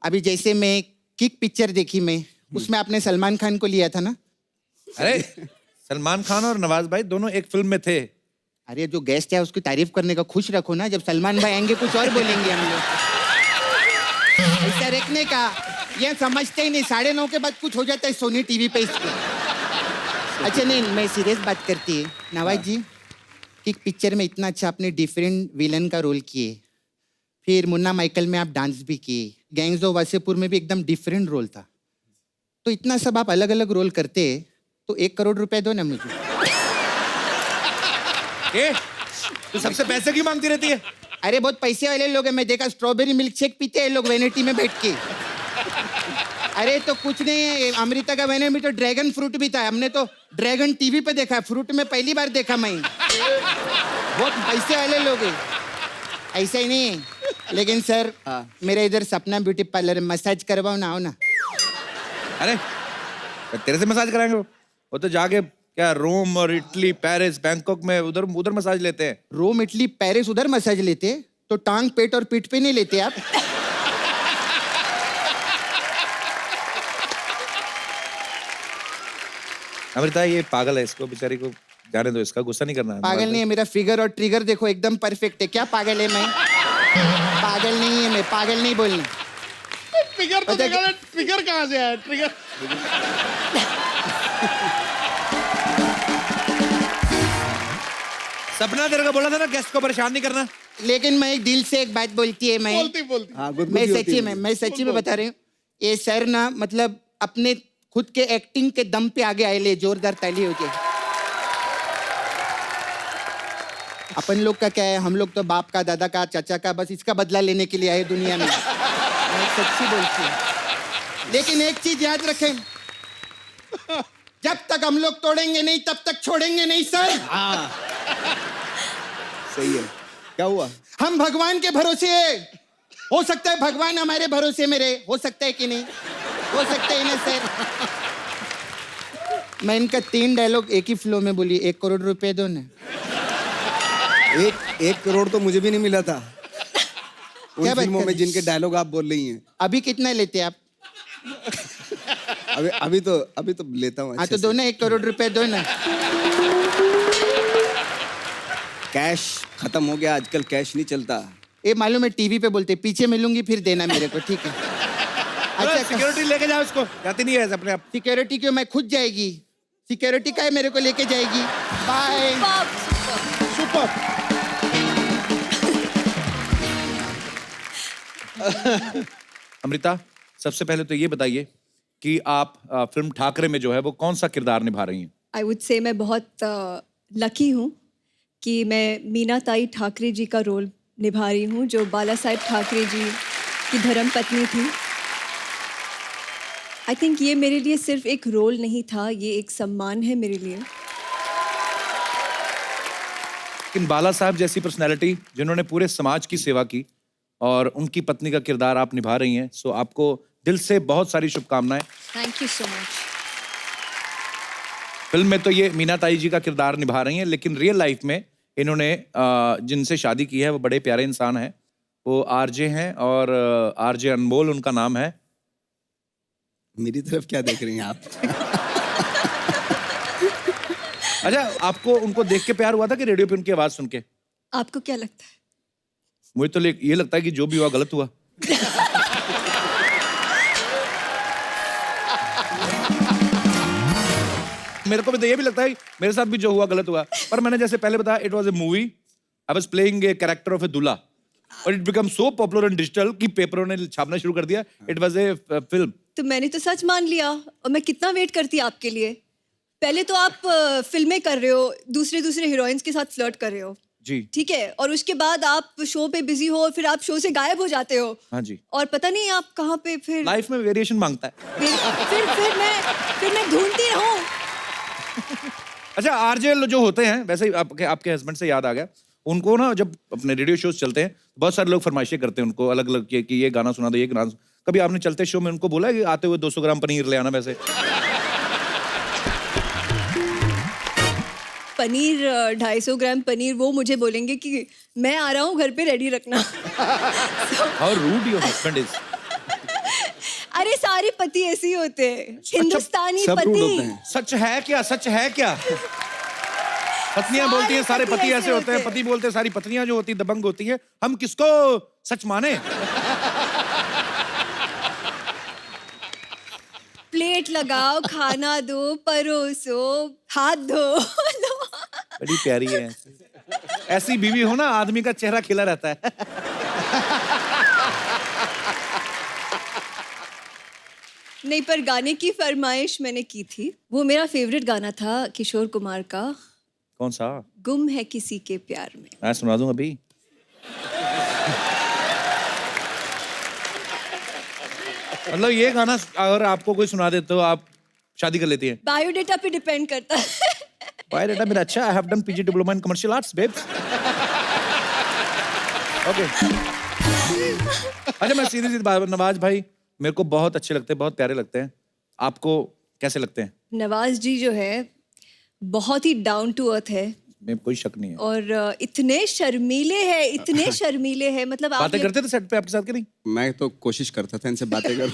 S5: अभी जैसे मैं किक पिक्चर देखी मैं, उसमें आपने सलमान खान को लिया था ना?
S1: अरे सलमान खान और नवाज भाई दोनों एक फिल्म में थे।
S5: अरे जो गेस्ट है उसकी तारीफ करने का, खुश रखो ना। जब सलमान भाई आएंगे कुछ और बोलेंगे हम लोग। ऐसा रखने का, ये समझते ही नहीं। 9:30 के बाद कुछ हो जाता है सोनी टीवी पे इसको। अच्छा नहीं, मैं सीरियस बात करती है नवाज जी। किक पिक्चर में इतना अच्छा आपने डिफरेंट विलन का रोल किए, फिर मुन्ना माइकल में आप डांस भी किए, गैंग्स ऑफ वासेपुर में भी एकदम डिफरेंट रोल था। तो इतना सब आप अलग अलग रोल करते हैं, तो 1 करोड़ रुपए दो ना मुझे।
S1: ए, तू सबसे पैसे क्यों मांगती रहती है?
S5: अरे बहुत पैसे वाले लोग हैं, मैं देखा स्ट्रॉबेरी मिल्क शेक पीते हैं लोग वेनिटी में बैठ के। अरे तो कुछ नहीं है, अमृता का वेनिटी में तो ड्रैगन फ्रूट भी था, हमने तो ड्रैगन टीवी पे देखा है, फ्रूट में पहली बार देखा मैं। बहुत पैसे वाले लोग हैं, ऐसा ही नहीं है। लेकिन सर मेरा इधर सपना ब्यूटी पार्लर मसाज करवाओ ना, आओ ना।
S1: अरे तेरे से मसाज कराएंगे वो तो जाके क्या रोम और इटली पेरिस बैंकॉक में उधर उधर मसाज लेते हैं।
S5: रोम इटली पेरिस उधर मसाज लेते, तो टांग पेट और पीठ पे नहीं लेते आप?
S1: अमृता ये पागल है, इसको बेचारी को जाने दो, इसका गुस्सा नहीं करना है।
S5: पागल नहीं है, मेरा फिगर और ट्रिगर देखो एकदम परफेक्ट है। क्या पागल है मैं? पागल नहीं है मैं, पागल नहीं बोलना।
S3: ट्रिगर तो देखा, ट्रिगर कहाँ से आया? ट्रिगर
S1: सपना तेरे को बोला था ना गेस्ट को परेशान नहीं करना।
S5: लेकिन मैं एक दिल से एक बात बोलती है, मैं
S3: बोलती
S2: हाँ
S5: मैं सच्ची में बता रही हूँ, ये सर ना मतलब अपने खुद के एक्टिंग के दम पे आगे आए ले, जोरदार ताली हो जाए। अपन लोग का क्या है, हम लोग तो बाप का, दादा का, चाचा का, बस इसका बदला लेने के लिए आए दुनिया में। मैं सच्ची बोलती हूँ। लेकिन एक चीज याद रखें, जब तक हम लोग तोड़ेंगे नहीं तब तक छोड़ेंगे नहीं सर।
S2: सही है। क्या हुआ?
S5: हम भगवान के भरोसे हैं। हो सकता है भगवान हमारे भरोसे में रहे, हो सकता है कि नहीं? हो सकता है ना सर? मैं इनका 3 डायलॉग एक ही फ्लो में बोली, 1 करोड़ रुपए दो ना।
S2: एक करोड़ तो मुझे भी नहीं मिला था उन
S5: क्या बात
S2: फिल्मों
S5: कर
S2: में
S5: रही?
S2: जिनके डायलॉग आप बोल रही हैं।
S5: अभी कितना लेते आप?
S2: अभी तो लेता हूँ
S5: हाँ
S2: अच्छे
S5: तो दो ना, 1 करोड़ रुपए दो ना।
S2: कैश खत्म हो गया, आजकल कैश नहीं चलता।
S5: ये मालूम है, टीवी पे बोलते पीछे मिलूंगी फिर देना मेरे को, ठीक है? अच्छा
S1: सिक्योरिटी लेके जाओ इसको, जाती नहीं है ऐसे अपने आप।
S5: सिक्योरिटी क्यों, मैं खुद जाएगी। सिक्योरिटी का है मेरे को लेके जाएगी। बाय।
S3: सुपर।
S1: अमृता, सबसे पहले तो ये बताइए कि आप फिल्म ठाकरे में जो है वो कौन सा किरदार निभा रही हैं?
S4: आई वुड से मैं बहुत लकी हूँ कि मैं मीना ताई ठाकरे जी का रोल निभा रही हूँ, जो बाला साहेब ठाकरे जी की धर्म पत्नी थी। आई थिंक ये मेरे लिए सिर्फ एक रोल नहीं था, ये एक सम्मान है मेरे लिए।
S1: लेकिन बाला साहब जैसी पर्सनैलिटी जिन्होंने पूरे समाज की सेवा की और उनकी पत्नी का किरदार आप निभा रही हैं, सो आपको दिल से बहुत सारी शुभकामनाएं।
S4: Thank you so much.
S1: Film में तो ये मीना ताई जी का किरदार निभा रही हैं, लेकिन रियल लाइफ में इन्होंने जिनसे शादी की है वो बड़े प्यारे इंसान हैं, वो आरजे हैं और आरजे अनमोल उनका नाम है।
S2: मेरी तरफ क्या देख रही हैं आप?
S1: अच्छा, आपको उनको देख के प्यार हुआ था कि रेडियो पे उनकी आवाज सुन के?
S4: आपको क्या लगता है?
S1: मुझे तो ये लगता है कि जो भी हुआ गलत हुआ। मेरे को भी तो ये भी लगता है मेरे साथ भी जो हुआ गलत हुआ, पर मैंने जैसे पहले बताया, it was a movie, I was playing a character of a dulha, और it become so popular in digital कि पेपरों ने छापना शुरू कर दिया। It was a film.
S4: तो मैंने तो सच मान लिया, और मैं कितना वेट करती आपके लिए। पहले तो आप फिल्में कर रहे हो, दूसरे हीरोइंस के साथ फ्लर्ट कर रहे हो,
S1: जी
S4: ठीक है, और उसके बाद आप शो पे बिजी हो और फिर आप शो से गायब हो जाते हो।
S1: हाँ जी,
S4: और पता नहीं आप कहाँ पे फिर
S1: लाइफ में वेरिएशन मांगता है।
S4: फिर मैं ढूंढती रहूं।
S1: अच्छा, आरजे जो होते हैं, वैसे ही आपके हस्बैंड से याद आ गया, उनको ना जब अपने रेडियो शोज चलते हैं बहुत सारे लोग फरमाइशें करते हैं उनको अलग अलग कि ये गाना सुना दो, ये गाना। कभी आपने चलते शो में उनको बोला है कि आते हुए 200 ग्राम पनीर ले आना? वैसे
S4: पनीर 250 ग्राम पनीर, वो मुझे बोलेंगे कि मैं आ रहा हूँ घर पे, रेडी रखना।
S1: How rude your husband is.
S4: अरे सारे पति ऐसे ही होते हैं, हिंदुस्तानी
S2: सब रूड होते
S4: पति।
S2: हैं।
S1: सच है क्या? सच है क्या? पत्नियां बोलती हैं सारे पति ऐसे होते हैं, पति बोलते हैं सारी पत्नियां जो होती हैं दबंग होती हैं। हम किसको सच माने?
S4: प्लेट लगाओ, खाना दो, परोसो, हाथ धो।
S1: बड़ी प्यारी है। ऐसी बीवी हो ना, आदमी का चेहरा खिला रहता है।
S4: नहीं, पर गाने की फरमाइश मैंने की थी। वो मेरा फेवरेट गाना था किशोर कुमार का,
S1: कौन सा?
S4: गुम है किसी के प्यार में।
S1: मैं सुना दूं अभी। मतलब ये गाना अगर आपको कोई सुना दे तो आप शादी कर लेती हैं?
S4: बायोडेटा पे डिपेंड करता है।
S1: बायोडाटा मेरा अच्छा, I have done PG diploma in commercial arts babes. Okay. अच्छा मैं सीधी सीधी बात, नवाज भाई मेरे को बहुत अच्छे लगते हैं, बहुत प्यारे लगते हैं। आपको कैसे लगते हैं?
S4: नवाज जी जो है बहुत ही डाउन टू अर्थ है
S1: मैं कोई शक नहीं है।
S4: और इतने शर्मीले हैं, इतने शर्मीले हैं, मतलब आप
S1: बातें करते थे सेट पे आपके साथ कि नहीं?
S2: मैं तो कोशिश करता था इनसे बातें करूं।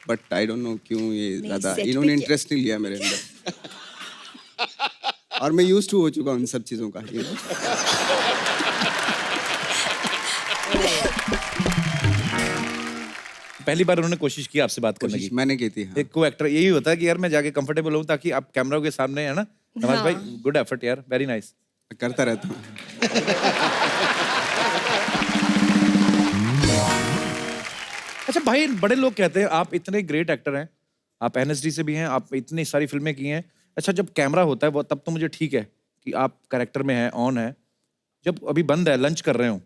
S2: बट आई डोंट नो क्यों ये
S4: नहीं,
S2: ज्यादा
S4: set पे
S2: इन्होंने
S4: क्या-
S2: इंटरेस्ट नहीं लिया मेरे अंदर। और मैं यूज टू हो चुका हूँ इन सब चीजों का, you know?
S1: पहली बार उन्होंने कोशिश की आपसे बात करने
S2: कोशिश
S1: की।
S2: मैंने की थी, हाँ।
S1: एक को एक्टर यही होता है कि यार मैं जाके कंफर्टेबल हूँ ताकि आप कैमरा के सामने है ना। नवाज
S4: हाँ।
S1: भाई गुड एफर्ट यार, वेरी नाइस।
S2: करता रहता हूँ।
S1: अच्छा भाई, बड़े लोग कहते हैं आप इतने ग्रेट एक्टर हैं, आप एनएसडी से भी हैं, आप इतनी सारी फिल्में की हैं। अच्छा जब कैमरा होता है वो तब तो मुझे ठीक है कि आप कैरेक्टर में हैं, ऑन है। जब अभी बंद है, लंच कर रहे हो,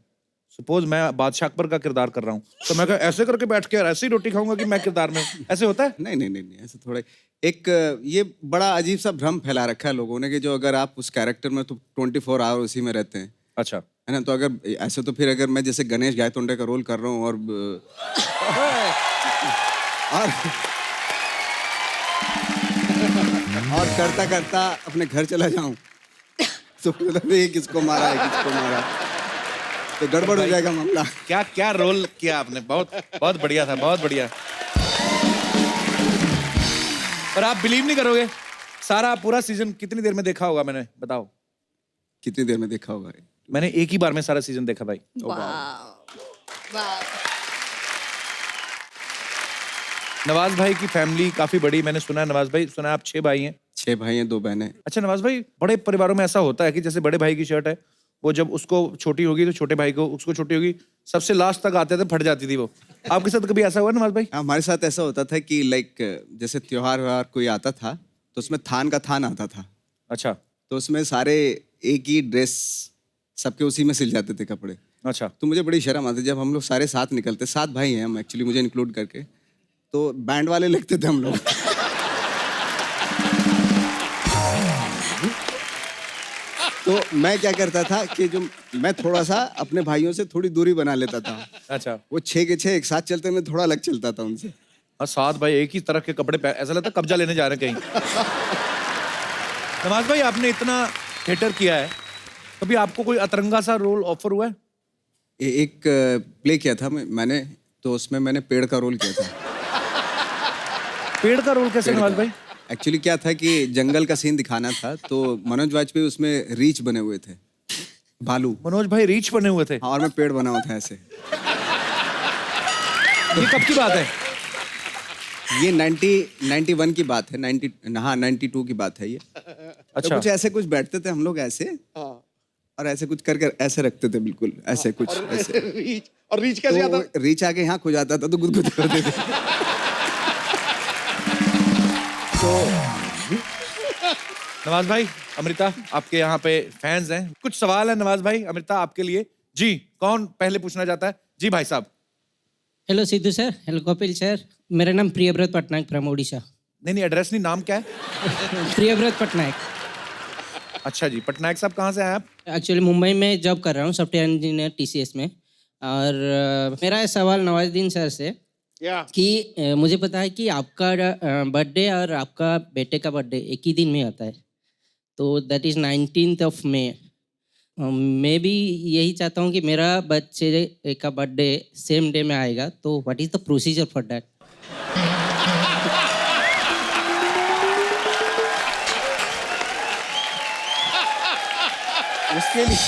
S1: सपोज मैं बादशाह अकबर का किरदार कर रहा हूँ, तो मैं ऐसे करके बैठ के यार ऐसे ही रोटी खाऊंगा कि मैं किरदार में हूं। ऐसे होता है?
S2: नहीं नहीं नहीं नहीं, ऐसे थोड़ा एक ये बड़ा अजीब सा भ्रम फैला रखा है लोगों ने कि जो अगर आप उस कैरेक्टर में तो 24 आवर उसी में रहते हैं,
S1: अच्छा
S2: है ना। तो अगर ऐसे तो फिर अगर मैं जैसे गणेश गायतोंडे का रोल कर रहा हूँ और करता करता अपने घर चला जाऊं तो मतलब ये किसको मारा है, किसको मारा, तो गड़बड़ हो जाएगा मामला।
S1: क्या क्या रोल किया आपने, बहुत बहुत बढ़िया था, बहुत बढ़िया। पर आप बिलीव नहीं करोगे, सारा पूरा सीजन कितनी देर में देखा होगा मैंने, बताओ?
S2: कितनी देर में देखा होगा?
S1: मैंने एक ही बार में सारा सीजन देखा भाई।
S4: वाह वाह।
S1: नवाज भाई की फैमिली काफी बड़ी, मैंने सुना है नवाज भाई, सुना है आप 6 भाई हैं।
S2: 6 भाई हैं, 2 बहनें।
S1: अच्छा नवाज भाई, बड़े परिवारों में ऐसा होता है कि जैसे बड़े भाई की शर्ट है, वो जब उसको छोटी होगी तो छोटे भाई को, उसको छोटी होगी, सबसे लास्ट तक आते थे फट जाती थी वो। आपके साथ कभी ऐसा हुआ नवाज भाई?
S2: हमारे साथ ऐसा होता था कि लाइक जैसे त्योहार व्योहार कोई आता था तो उसमें थान का थान आता था,
S1: अच्छा
S2: तो उसमें सारे एक ही ड्रेस सबके उसी में सिल जाते थे कपड़े।
S1: अच्छा।
S2: तो मुझे बड़ी शर्म आती जब हम लोग सारे साथ निकलते, 7 भाई हैं हम एक्चुअली, मुझे इंक्लूड करके, तो बैंड वाले लगते थे हम लोग। तो मैं क्या करता था कि जो मैं थोड़ा सा अपने भाइयों से थोड़ी दूरी बना लेता था।
S1: अच्छा।
S2: वो 6 के 6 एक साथ चलते, मैं थोड़ा अलग चलता था उनसे।
S1: और 7 भाई एक ही तरह के कपड़े पहन, ऐसा लगता है कब्जा लेने जा रहे हैं कहीं। नवाज भाई आपने इतना थिएटर किया है, कभी आपको कोई अतरंगा सा रोल ऑफर हुआ है?
S2: एक प्ले किया था मैंने, तो उसमें मैंने पेड़ का रोल किया था।
S1: पेड़ का रोल कैसे नवाज भाई?
S2: एक्चुअली क्या था कि जंगल का सीन दिखाना था, तो मनोज वाजपेयी उसमें रीच बने हुए थे, भालू।
S1: मनोज भाई रीच बने हुए थे?
S2: हाँ, और मैं पेड़ बना हुआ था ऐसे।
S1: ये कब की बात है?
S2: ये 91 की बात है, 92 की बात है ये। तो
S1: अच्छा।
S2: कुछ ऐसे कुछ बैठते थे हम लोग ऐसे, और ऐसे कुछ करके ऐसे रखते थे, बिल्कुल ऐसे कुछ ऐसे।
S3: और रीच कैसे आता?
S2: तो रीच आके यहाँ खो जाता था तो गुदगुद करते थे। तो
S1: नवाज भाई, अमृता आपके यहाँ पे फैंस हैं, कुछ सवाल है नवाज भाई अमृता आपके लिए। जी, कौन पहले पूछना चाहता है? जी भाई साहब।
S6: Hello Sidhu sir, hello Kapil sir, मेरा नाम प्रियव्रत पटनायक फ्रॉम ओडिशा।
S1: नहीं एड्रेस नहीं, नाम क्या है?
S6: प्रियव्रत पटनायक।
S1: अच्छा जी, पटनायक साहब कहाँ से हैं आप?
S6: एक्चुअली मुंबई में जॉब कर रहा हूँ, सॉफ्टवेयर इंजीनियर TCS में। और मेरा सवाल नवाजुद्दीन सर से कि मुझे पता है कि आपका बर्थडे और आपका बेटे का बर्थडे एक ही दिन में होता है, तो दैट इज़ 19th May। मैं भी यही चाहता हूँ कि मेरा बच्चे का बर्थडे सेम डे में आएगा, तो what is the procedure for that?
S2: उसके लिए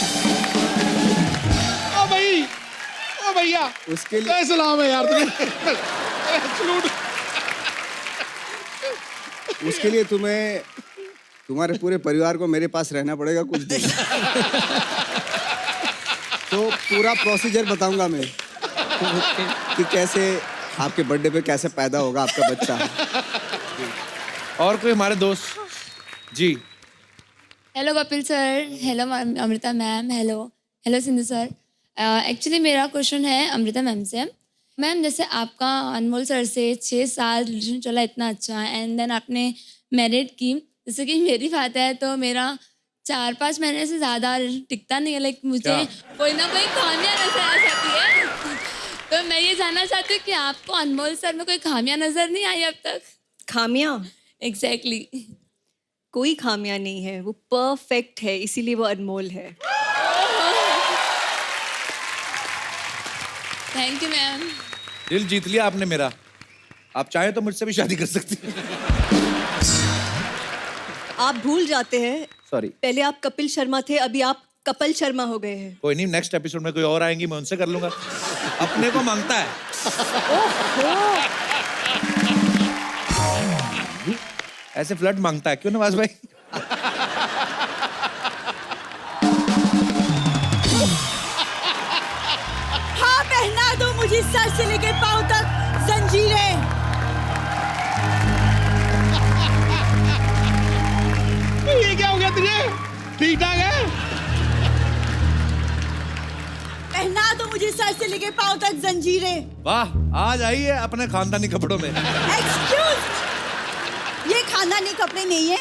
S3: ओ भैया,
S2: उसके लिए
S3: क्या सलाम है यार तुम्हें। सलूट।
S2: उसके लिए तुम्हें तुम्हारे पूरे परिवार को मेरे पास रहना पड़ेगा कुछ दिन। तो पूरा प्रोसीजर बताऊंगा मैं कि कैसे आपके बर्थडे पे कैसे पैदा होगा आपका बच्चा।
S1: और कोई हमारे दोस्त जी।
S7: Hello Kapil sir, hello Amrita ma'am, hello Sindhu sir. Actually मेरा क्वेश्चन है अमृता मैम से। मैम, जैसे आपका अनमोल सर से 6 साल रिलेशन चला इतना अच्छा, एंड देन आपने मैरिड की। जैसे कि मेरी बात है तो मेरा 4-5 महीने से ज़्यादा टिकता नहीं है। लाइक मुझे कोई ना कोई खामियां नजर आ जाती है। तो मैं ये जानना चाहती हूँ कि आपको अनमोल सर में कोई खामियां नजर नहीं आई अब तक?
S4: खामियां?
S7: एग्जैक्टली।
S4: कोई खामियां नहीं है, वो परफेक्ट है, इसीलिए वो अनमोल है।
S7: Thank you ma'am.
S1: दिल जीत लिया आपने मेरा। आप चाहे तो मुझसे भी शादी कर सकती हैं।
S4: आप भूल जाते हैं,
S1: सॉरी।
S4: पहले आप कपिल शर्मा थे, अभी आप कपिल शर्मा हो गए हैं।
S1: कोई नहीं, नेक्स्ट एपिसोड में कोई और आएंगी, मैं उनसे कर लूंगा। अपने को मांगता है। ऐसे फ्लर्ट मांगता है क्यों नवाज भाई?
S8: हाँ, पहना दो मुझे सर से लेके पांव तक जंजीरें।
S3: ये क्या हो गया तुझे? ठीक ठाक है?
S8: पहना दो मुझे सर से लेके पांव तक जंजीरें।
S1: वाह, आज आई है अपने खानदानी कपड़ों में।
S8: एक्सक्यूज, ये खानदानी कपड़े नहीं है,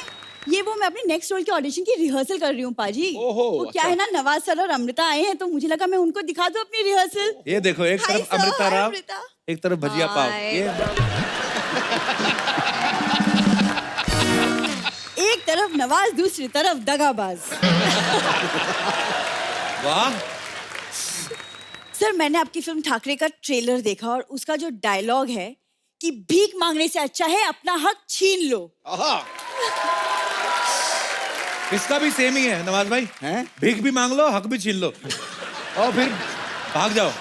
S8: ये वो मैं अपनी नेक्स्ट रोल के ऑडिशन की रिहर्सल कर रही हूँ पाजी।
S3: ओहो,
S8: वो क्या है ना, नवाज सर और अमृता आए हैं तो मुझे लगा मैं उनको दिखा दूं अपनी रिहर्सल।
S1: ये देखो, एक
S8: हाय
S1: तरफ
S8: सर,
S1: अमृता
S8: हाय
S1: राव,
S8: अमृता।
S1: एक तरफ भजिया पाव।
S4: हाय।
S1: ये
S8: एक तरफ नवाज, दूसरी तरफ दगाबाज।
S1: वाह।
S8: सर, मैंने आपकी फिल्म ठाकरे का ट्रेलर देखा और उसका जो डायलॉग है कि भीख मांगने से अच्छा है अपना हक छीन लो।
S3: आहा,
S1: इसका भी सेम ही है नवाज भाई।
S2: हैं?
S1: भीख भी मांग लो, हक भी छीन लो, और फिर भाग जाओ।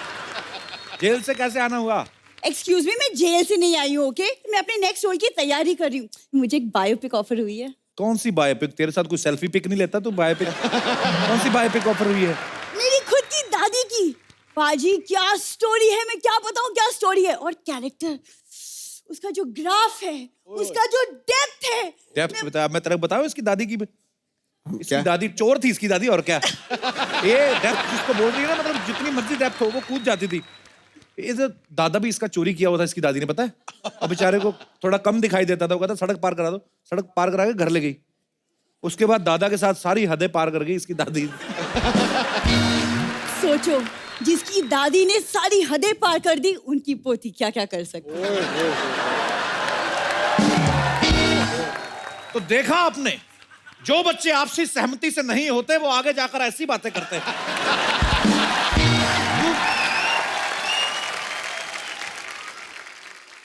S1: जेल से कैसे आना हुआ?
S8: एक्सक्यूज मी, मैं जेल से नहीं आई हूँ, ओके? मैं अपने नेक्स्ट रोल की तैयारी कर रही हूँ। मुझे एक बायोपिक ऑफर हुई है।
S1: कौन सी बायोपिक? तेरे साथ कोई सेल्फी पिक नहीं लेता तू? बायोपिक कौन सी बायोपिक ऑफर हुई है?
S8: मेरी खुद की दादी की। पाजी, क्या स्टोरी है, मैं क्या बताऊँ क्या स्टोरी है। और कैरेक्टर, उसका जो ग्राफ है, उसका जो डेप्थ है।
S1: डेप्थ बता, मैं तेरे को बताऊं इसकी दादी की। इसकी
S2: क्या?
S1: दादी चोर थी, इसकी दादी, और क्या। ये डेप्थ जिसको बोल रही है ना, मतलब जितनी मर्जी डेप्थ हो वो कूद जाती थी। ये जो दादा भी इसका चोरी किया हुआ था इसकी दादी ने, पता है? अब बेचारे को थोड़ा कम दिखाई देता था, वो कहता सड़क पार करा दो, सड़क पार करा के घर ले गई। उसके बाद दादा के साथ सारी हदें पार कर गई इसकी दादी।
S8: सोचो, जिसकी दादी ने सारी हदें पार कर दी, उनकी पोती क्या क्या कर सकती है।
S1: तो देखा आपने, जो बच्चे आपसी सहमति से नहीं होते वो आगे जाकर ऐसी बातें करते हैं।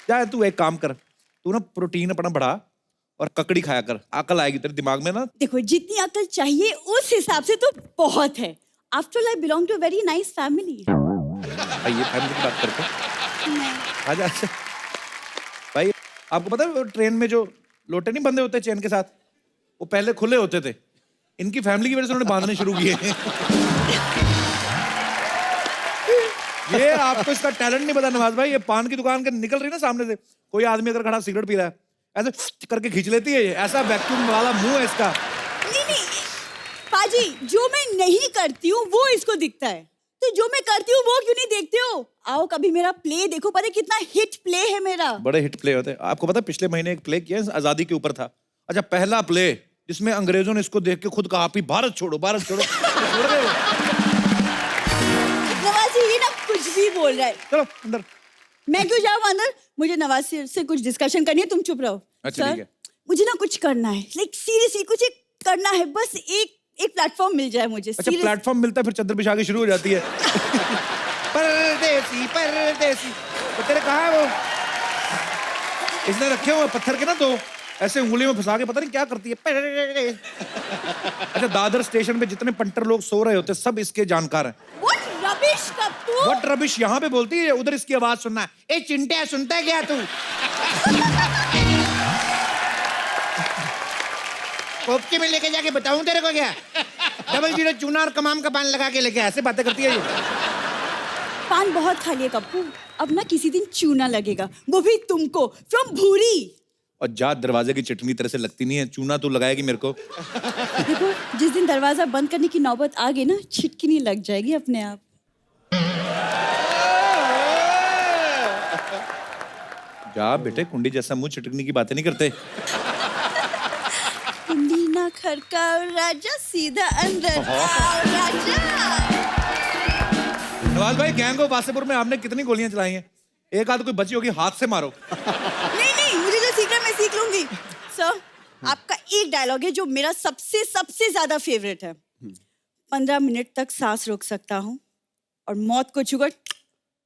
S1: क्या है, तू एक काम कर, तू ना प्रोटीन अपना बढ़ा और ककड़ी खाया कर, अकल आएगी तेरे दिमाग में ना।
S8: देखो, जितनी अकल चाहिए उस हिसाब से तो बहुत है। After I belong to very nice family.
S1: आइए फैमिली की बात करते हैं। आजा आजा। भाई, आपको पता है वो ट्रेन में जो लोटे नहीं बंधे होते चेन के साथ, वो पहले खुले होते थे। इनकी फैमिली की वजह से उन्होंने बांधने शुरू किए। ये आपको इसका टैलेंट नहीं पता नवाज भाई। ये पान की दुकान के निकल रही ना सामने से, कोई आदमी अगर खड़ा सिगरेट पी रहा है, ऐसे करके खींच लेती है। ये ऐसा वैक्यूम वाला मुंह है इसका।
S8: नहीं, पाजी, जो मैं नहीं करती हूँ वो इसको दिखता है, तो जो मैं करती हूँ वो क्यों नहीं देखते हो? आओ कभी मेरा प्ले देखो, पता है कितना हिट प्ले है मेरा।
S1: बड़े हिट प्ले होते हैं। आपको पता है पिछले महीने एक प्ले किया आजादी के ऊपर था। अच्छा, पहला प्ले जिसमें अंग्रेजों ने इसको देख के खुद कहा कि भारत छोड़ो, भारत छोड़ो। छोड़ गए वो।
S8: नवाज जी, ये ना कुछ भी बोल रहा है।
S1: चलो अंदर।
S8: मैं क्यों जाऊँ अंदर? मुझे नवाज से कुछ डिस्कशन करनी है, तुम चुप रहो।
S1: अच्छा, ठीक है।
S8: मुझे ना कुछ करना है, लाइक सीरियसली कुछ एक करना है, बस एक प्लेटफॉर्म मिल जाए मुझे।
S1: अच्छा, प्लेटफॉर्म मिलता है फिर चद्दर बिछा के शुरू हो जाती है। परदेसी परदेसी, तो तेरे कहाँ है वो? इसने रखे हुए पत्थर के ना दो, ऐसे उंगली में फंसा के पता नहीं क्या करती है। अच्छा, दादर स्टेशन पे जितने पंटर लोग सो रहे होते सब इसके जानकार हैं।
S8: What rubbish, Kappu?
S1: What rubbish यहाँ पे बोलती है, उधर इसकी आवाज सुनना है। ए चिंटे, सुनता है क्या तू? कोपची में लेके जाके बताऊं तेरे को क्या?
S5: डबल जीरो चूना और कमाम का पान लगा के लेके ऐसे बातें करती है ये।
S8: पान बहुत खा लिया कप्पू, अब ना किसी दिन चूना लगेगा, वो भी तुमको, फ्रॉम भूरी।
S1: और जात दरवाजे की चटनी तरह से लगती नहीं है, चूना तू लगाएगी मेरे को।
S8: देखो जिस दिन दरवाजा बंद करने की नौबत आ गई ना, छिटकिनी लग जाएगी अपने आप।
S1: जा बेटे, कुंडी जैसा मुंह, चटकनी की बातें नहीं करते।
S8: कुंडी ना खड़काओ राजा, सीधा अंदर आओ राजा।
S1: नवाज भाई, गैंग ऑफ वासेपुर में आपने कितनी गोलियां चलाई हैं? एक आध कोई बची होगी, हाथ से मारो।
S8: नहीं नहीं, मुझे जो सीख रहा मैं सीख लूंगी। सर, आपका एक डायलॉग है जो मेरा सबसे सबसे ज्यादा फेवरेट है। 15 मिनट तक सांस रोक सकता हूँ और मौत को छूकर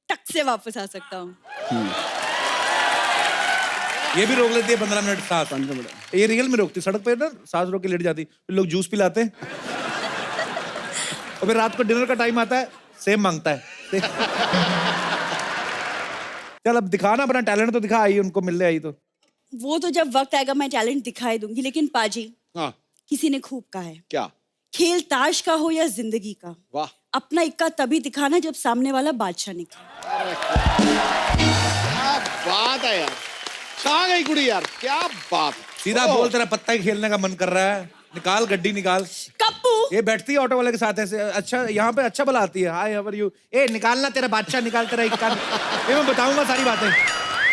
S8: टक से वापस आ सकता हूँ।
S1: ये भी रोक लेती है 15 मिनट सांस।
S2: 15 मिनट।
S1: ये रियल में रोकती, सड़क पे ना सांस रोक के लेट जाती, फिर लोग जूस पिलाते हैं और फिर रात को डिनर का टाइम आता है, सेम मांगता है। चल अब दिखाना अपना टैलेंट, तो दिखा, आई उनको मिलने आई तो।
S8: वो तो जब वक्त आएगा मैं टैलेंट दिखाई दूंगी, लेकिन पाजी
S3: हाँ,
S8: किसी ने खूब कहा है,
S3: क्या?
S8: खेल ताश का हो या जिंदगी का,
S3: वाह,
S8: अपना इक्का तभी दिखाना जब सामने वाला बादशाह निकले।
S3: क्या बात है यार, कहाँ गई कुड़ी यार, क्या बात है।
S1: सीधा बोल, तेरा पत्ता ही खेलने का मन कर रहा है, निकाल गड्डी निकाल।
S8: कप्पू,
S1: ये बैठती है ऑटो वाले के साथ ऐसे, अच्छा यहाँ पे अच्छा भला आती है, हाय हाउ आर यू, ए निकालना तेरा बादशाह, निकाल तेरा इक्का। ये मैं बताऊंगा सारी बातें।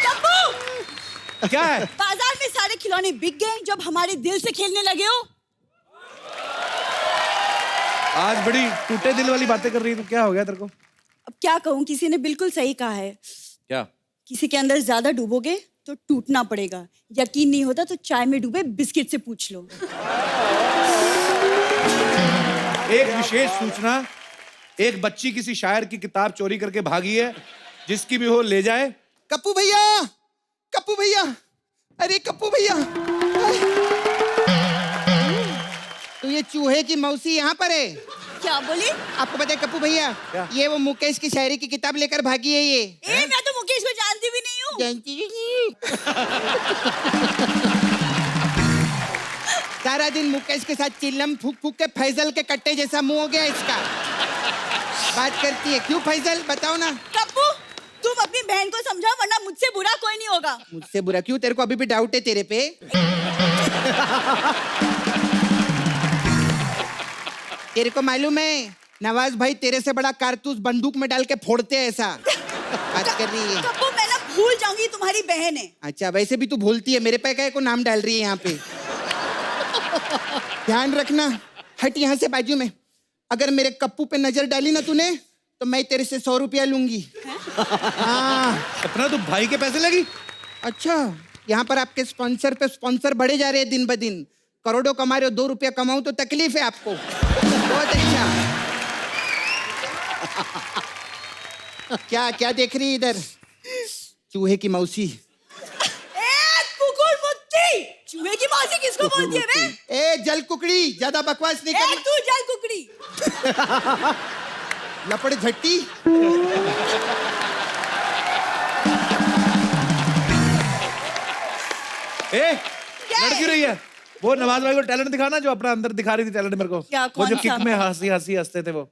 S8: कप्पू,
S1: क्या है?
S8: बाजार में सारे खिलौने बिक गए जब हमारे दिल से खेलने लगे हो।
S1: आज बड़ी टूटे दिल वाली बातें कर रही है, तो क्या हो गया तेरे को?
S8: अब क्या कहूँ, किसी ने बिल्कुल सही कहा है,
S1: क्या?
S8: किसी के अंदर ज्यादा डूबोगे तो टूटना पड़ेगा। यकीन नहीं होता तो चाय में डूबे बिस्किट से पूछ लो।
S1: एक विशेष सूचना, एक बच्ची किसी शायर की किताब चोरी करके भागी है, जिसकी भी हो ले जाए।
S5: कप्पू भैया, कप्पू भैया, अरे कप्पू भैया, तो ये चूहे की मौसी यहाँ पर है।
S8: क्या बोली?
S5: आपको पता है कप्पू भैया, ये वो मुकेश की शायरी की किताब लेकर भागी है ये।
S8: ए, मैं तो मुकेश को जानती भी नहीं हूँ।
S5: जानती ही नहीं। सारा दिन मुकेश के साथ चिल्लम फूक फूक के फैजल के कट्टे जैसा मुंह हो गया इसका। बात करती है, क्यों फैजल, बताओ ना।
S8: कप्पू, तुम अपनी बहन को समझाओ वरना मुझसे बुरा कोई नहीं होगा।
S5: मुझसे बुरा क्यों, तेरे को अभी भी डाउट है तेरे पे? तेरे को मालूम है नवाज भाई तेरे से बड़ा कारतूस बंदूक में डाल के फोड़ते हैं, ऐसा बात कर रही है।
S8: कप्पू, मैं ना भूल जाऊंगी तुम्हारी बहन है।
S5: अच्छा, वैसे भी तू भूलती है, मेरे पे क्या को नाम डाल रही है यहाँ पे। ध्यान रखना, हट यहाँ से बाजू में। अगर मेरे कप्पू पे नजर डाली ना तूने तो मैं तेरे से 100 रुपया लूंगी। हाँ।
S1: अपना तो भाई के पैसे लगी।
S5: अच्छा, यहाँ पर आपके स्पॉन्सर पे स्पॉन्सर बढ़े जा रहे हैं दिन ब दिन। करोड़ों कमा रहे हो, 2 रुपया कमाऊं तो तकलीफ है आपको। बहुत अच्छा। क्या क्या देख रही है इधर, चूहे की मौसी?
S8: कुकुर मुत्ती, चूहे की मौसी किसको बोलती है बे?
S5: ए जल कुकड़ी, ज्यादा बकवास नहीं करना।
S8: तू जल कुकड़ी।
S5: लपड़ झट्टी।
S1: लड़ क्यों रही है? वो नवाज भाई को टैलेंट दिखाना जो अपना अंदर दिखा रही थी टैलेंट मेरे को।
S8: क्या,
S1: वो
S8: कौन
S1: जो
S8: सा?
S1: किक में हंसी हंसी हंसते थे वो।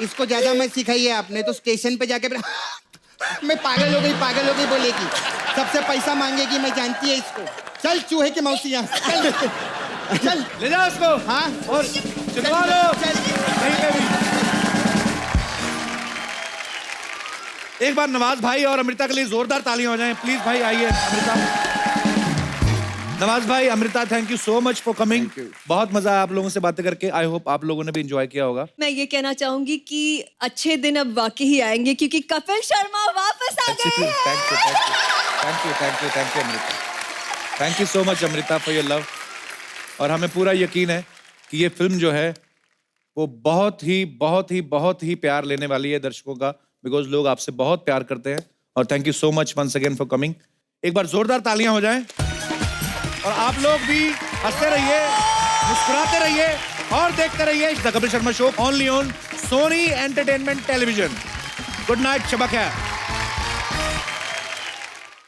S5: इसको ज्यादा मत सिखाइए आपने, तो स्टेशन पे जाके मैं पागल हो गई बोलेगी, सबसे पैसा मांगेगी, मैं जानती है इसको। चल चूहे की मौसी यहाँ, चल चल
S1: ले जाओ उसको।
S5: हाँ,
S1: और चलवा लो कहीं पे भी। एक बार नवाज भाई और अमृता के लिए जोरदार तालियां हो जाएं प्लीज। भाई आइए अमृता। नवाज भाई, Amrita, thank you so much for coming. बहुत मजा आया आप लोगों से बातें करके। आई होप आप लोगों ने भी एंजॉय किया होगा।
S4: मैं ये कहना चाहूंगी कि अच्छे दिन अब वाकई ही आएंगे क्योंकि कपिल शर्मा वापस आ गए हैं।
S1: Thank you Amrita. Thank you so much Amrita for your love. और हमें पूरा यकीन है कि ये फिल्म जो है वो बहुत ही प्यार लेने वाली है दर्शकों का, बिकॉज लोग आपसे बहुत प्यार करते हैं। और thank you so much once again for coming. एक बार जोरदार तालियां हो जाएं और आप लोग भी हंसते रहिए, मुस्कुराते रहिए और देखते रहिए the Kapil Sharma show only on Sony Entertainment Television. Good night, Shaba खैर।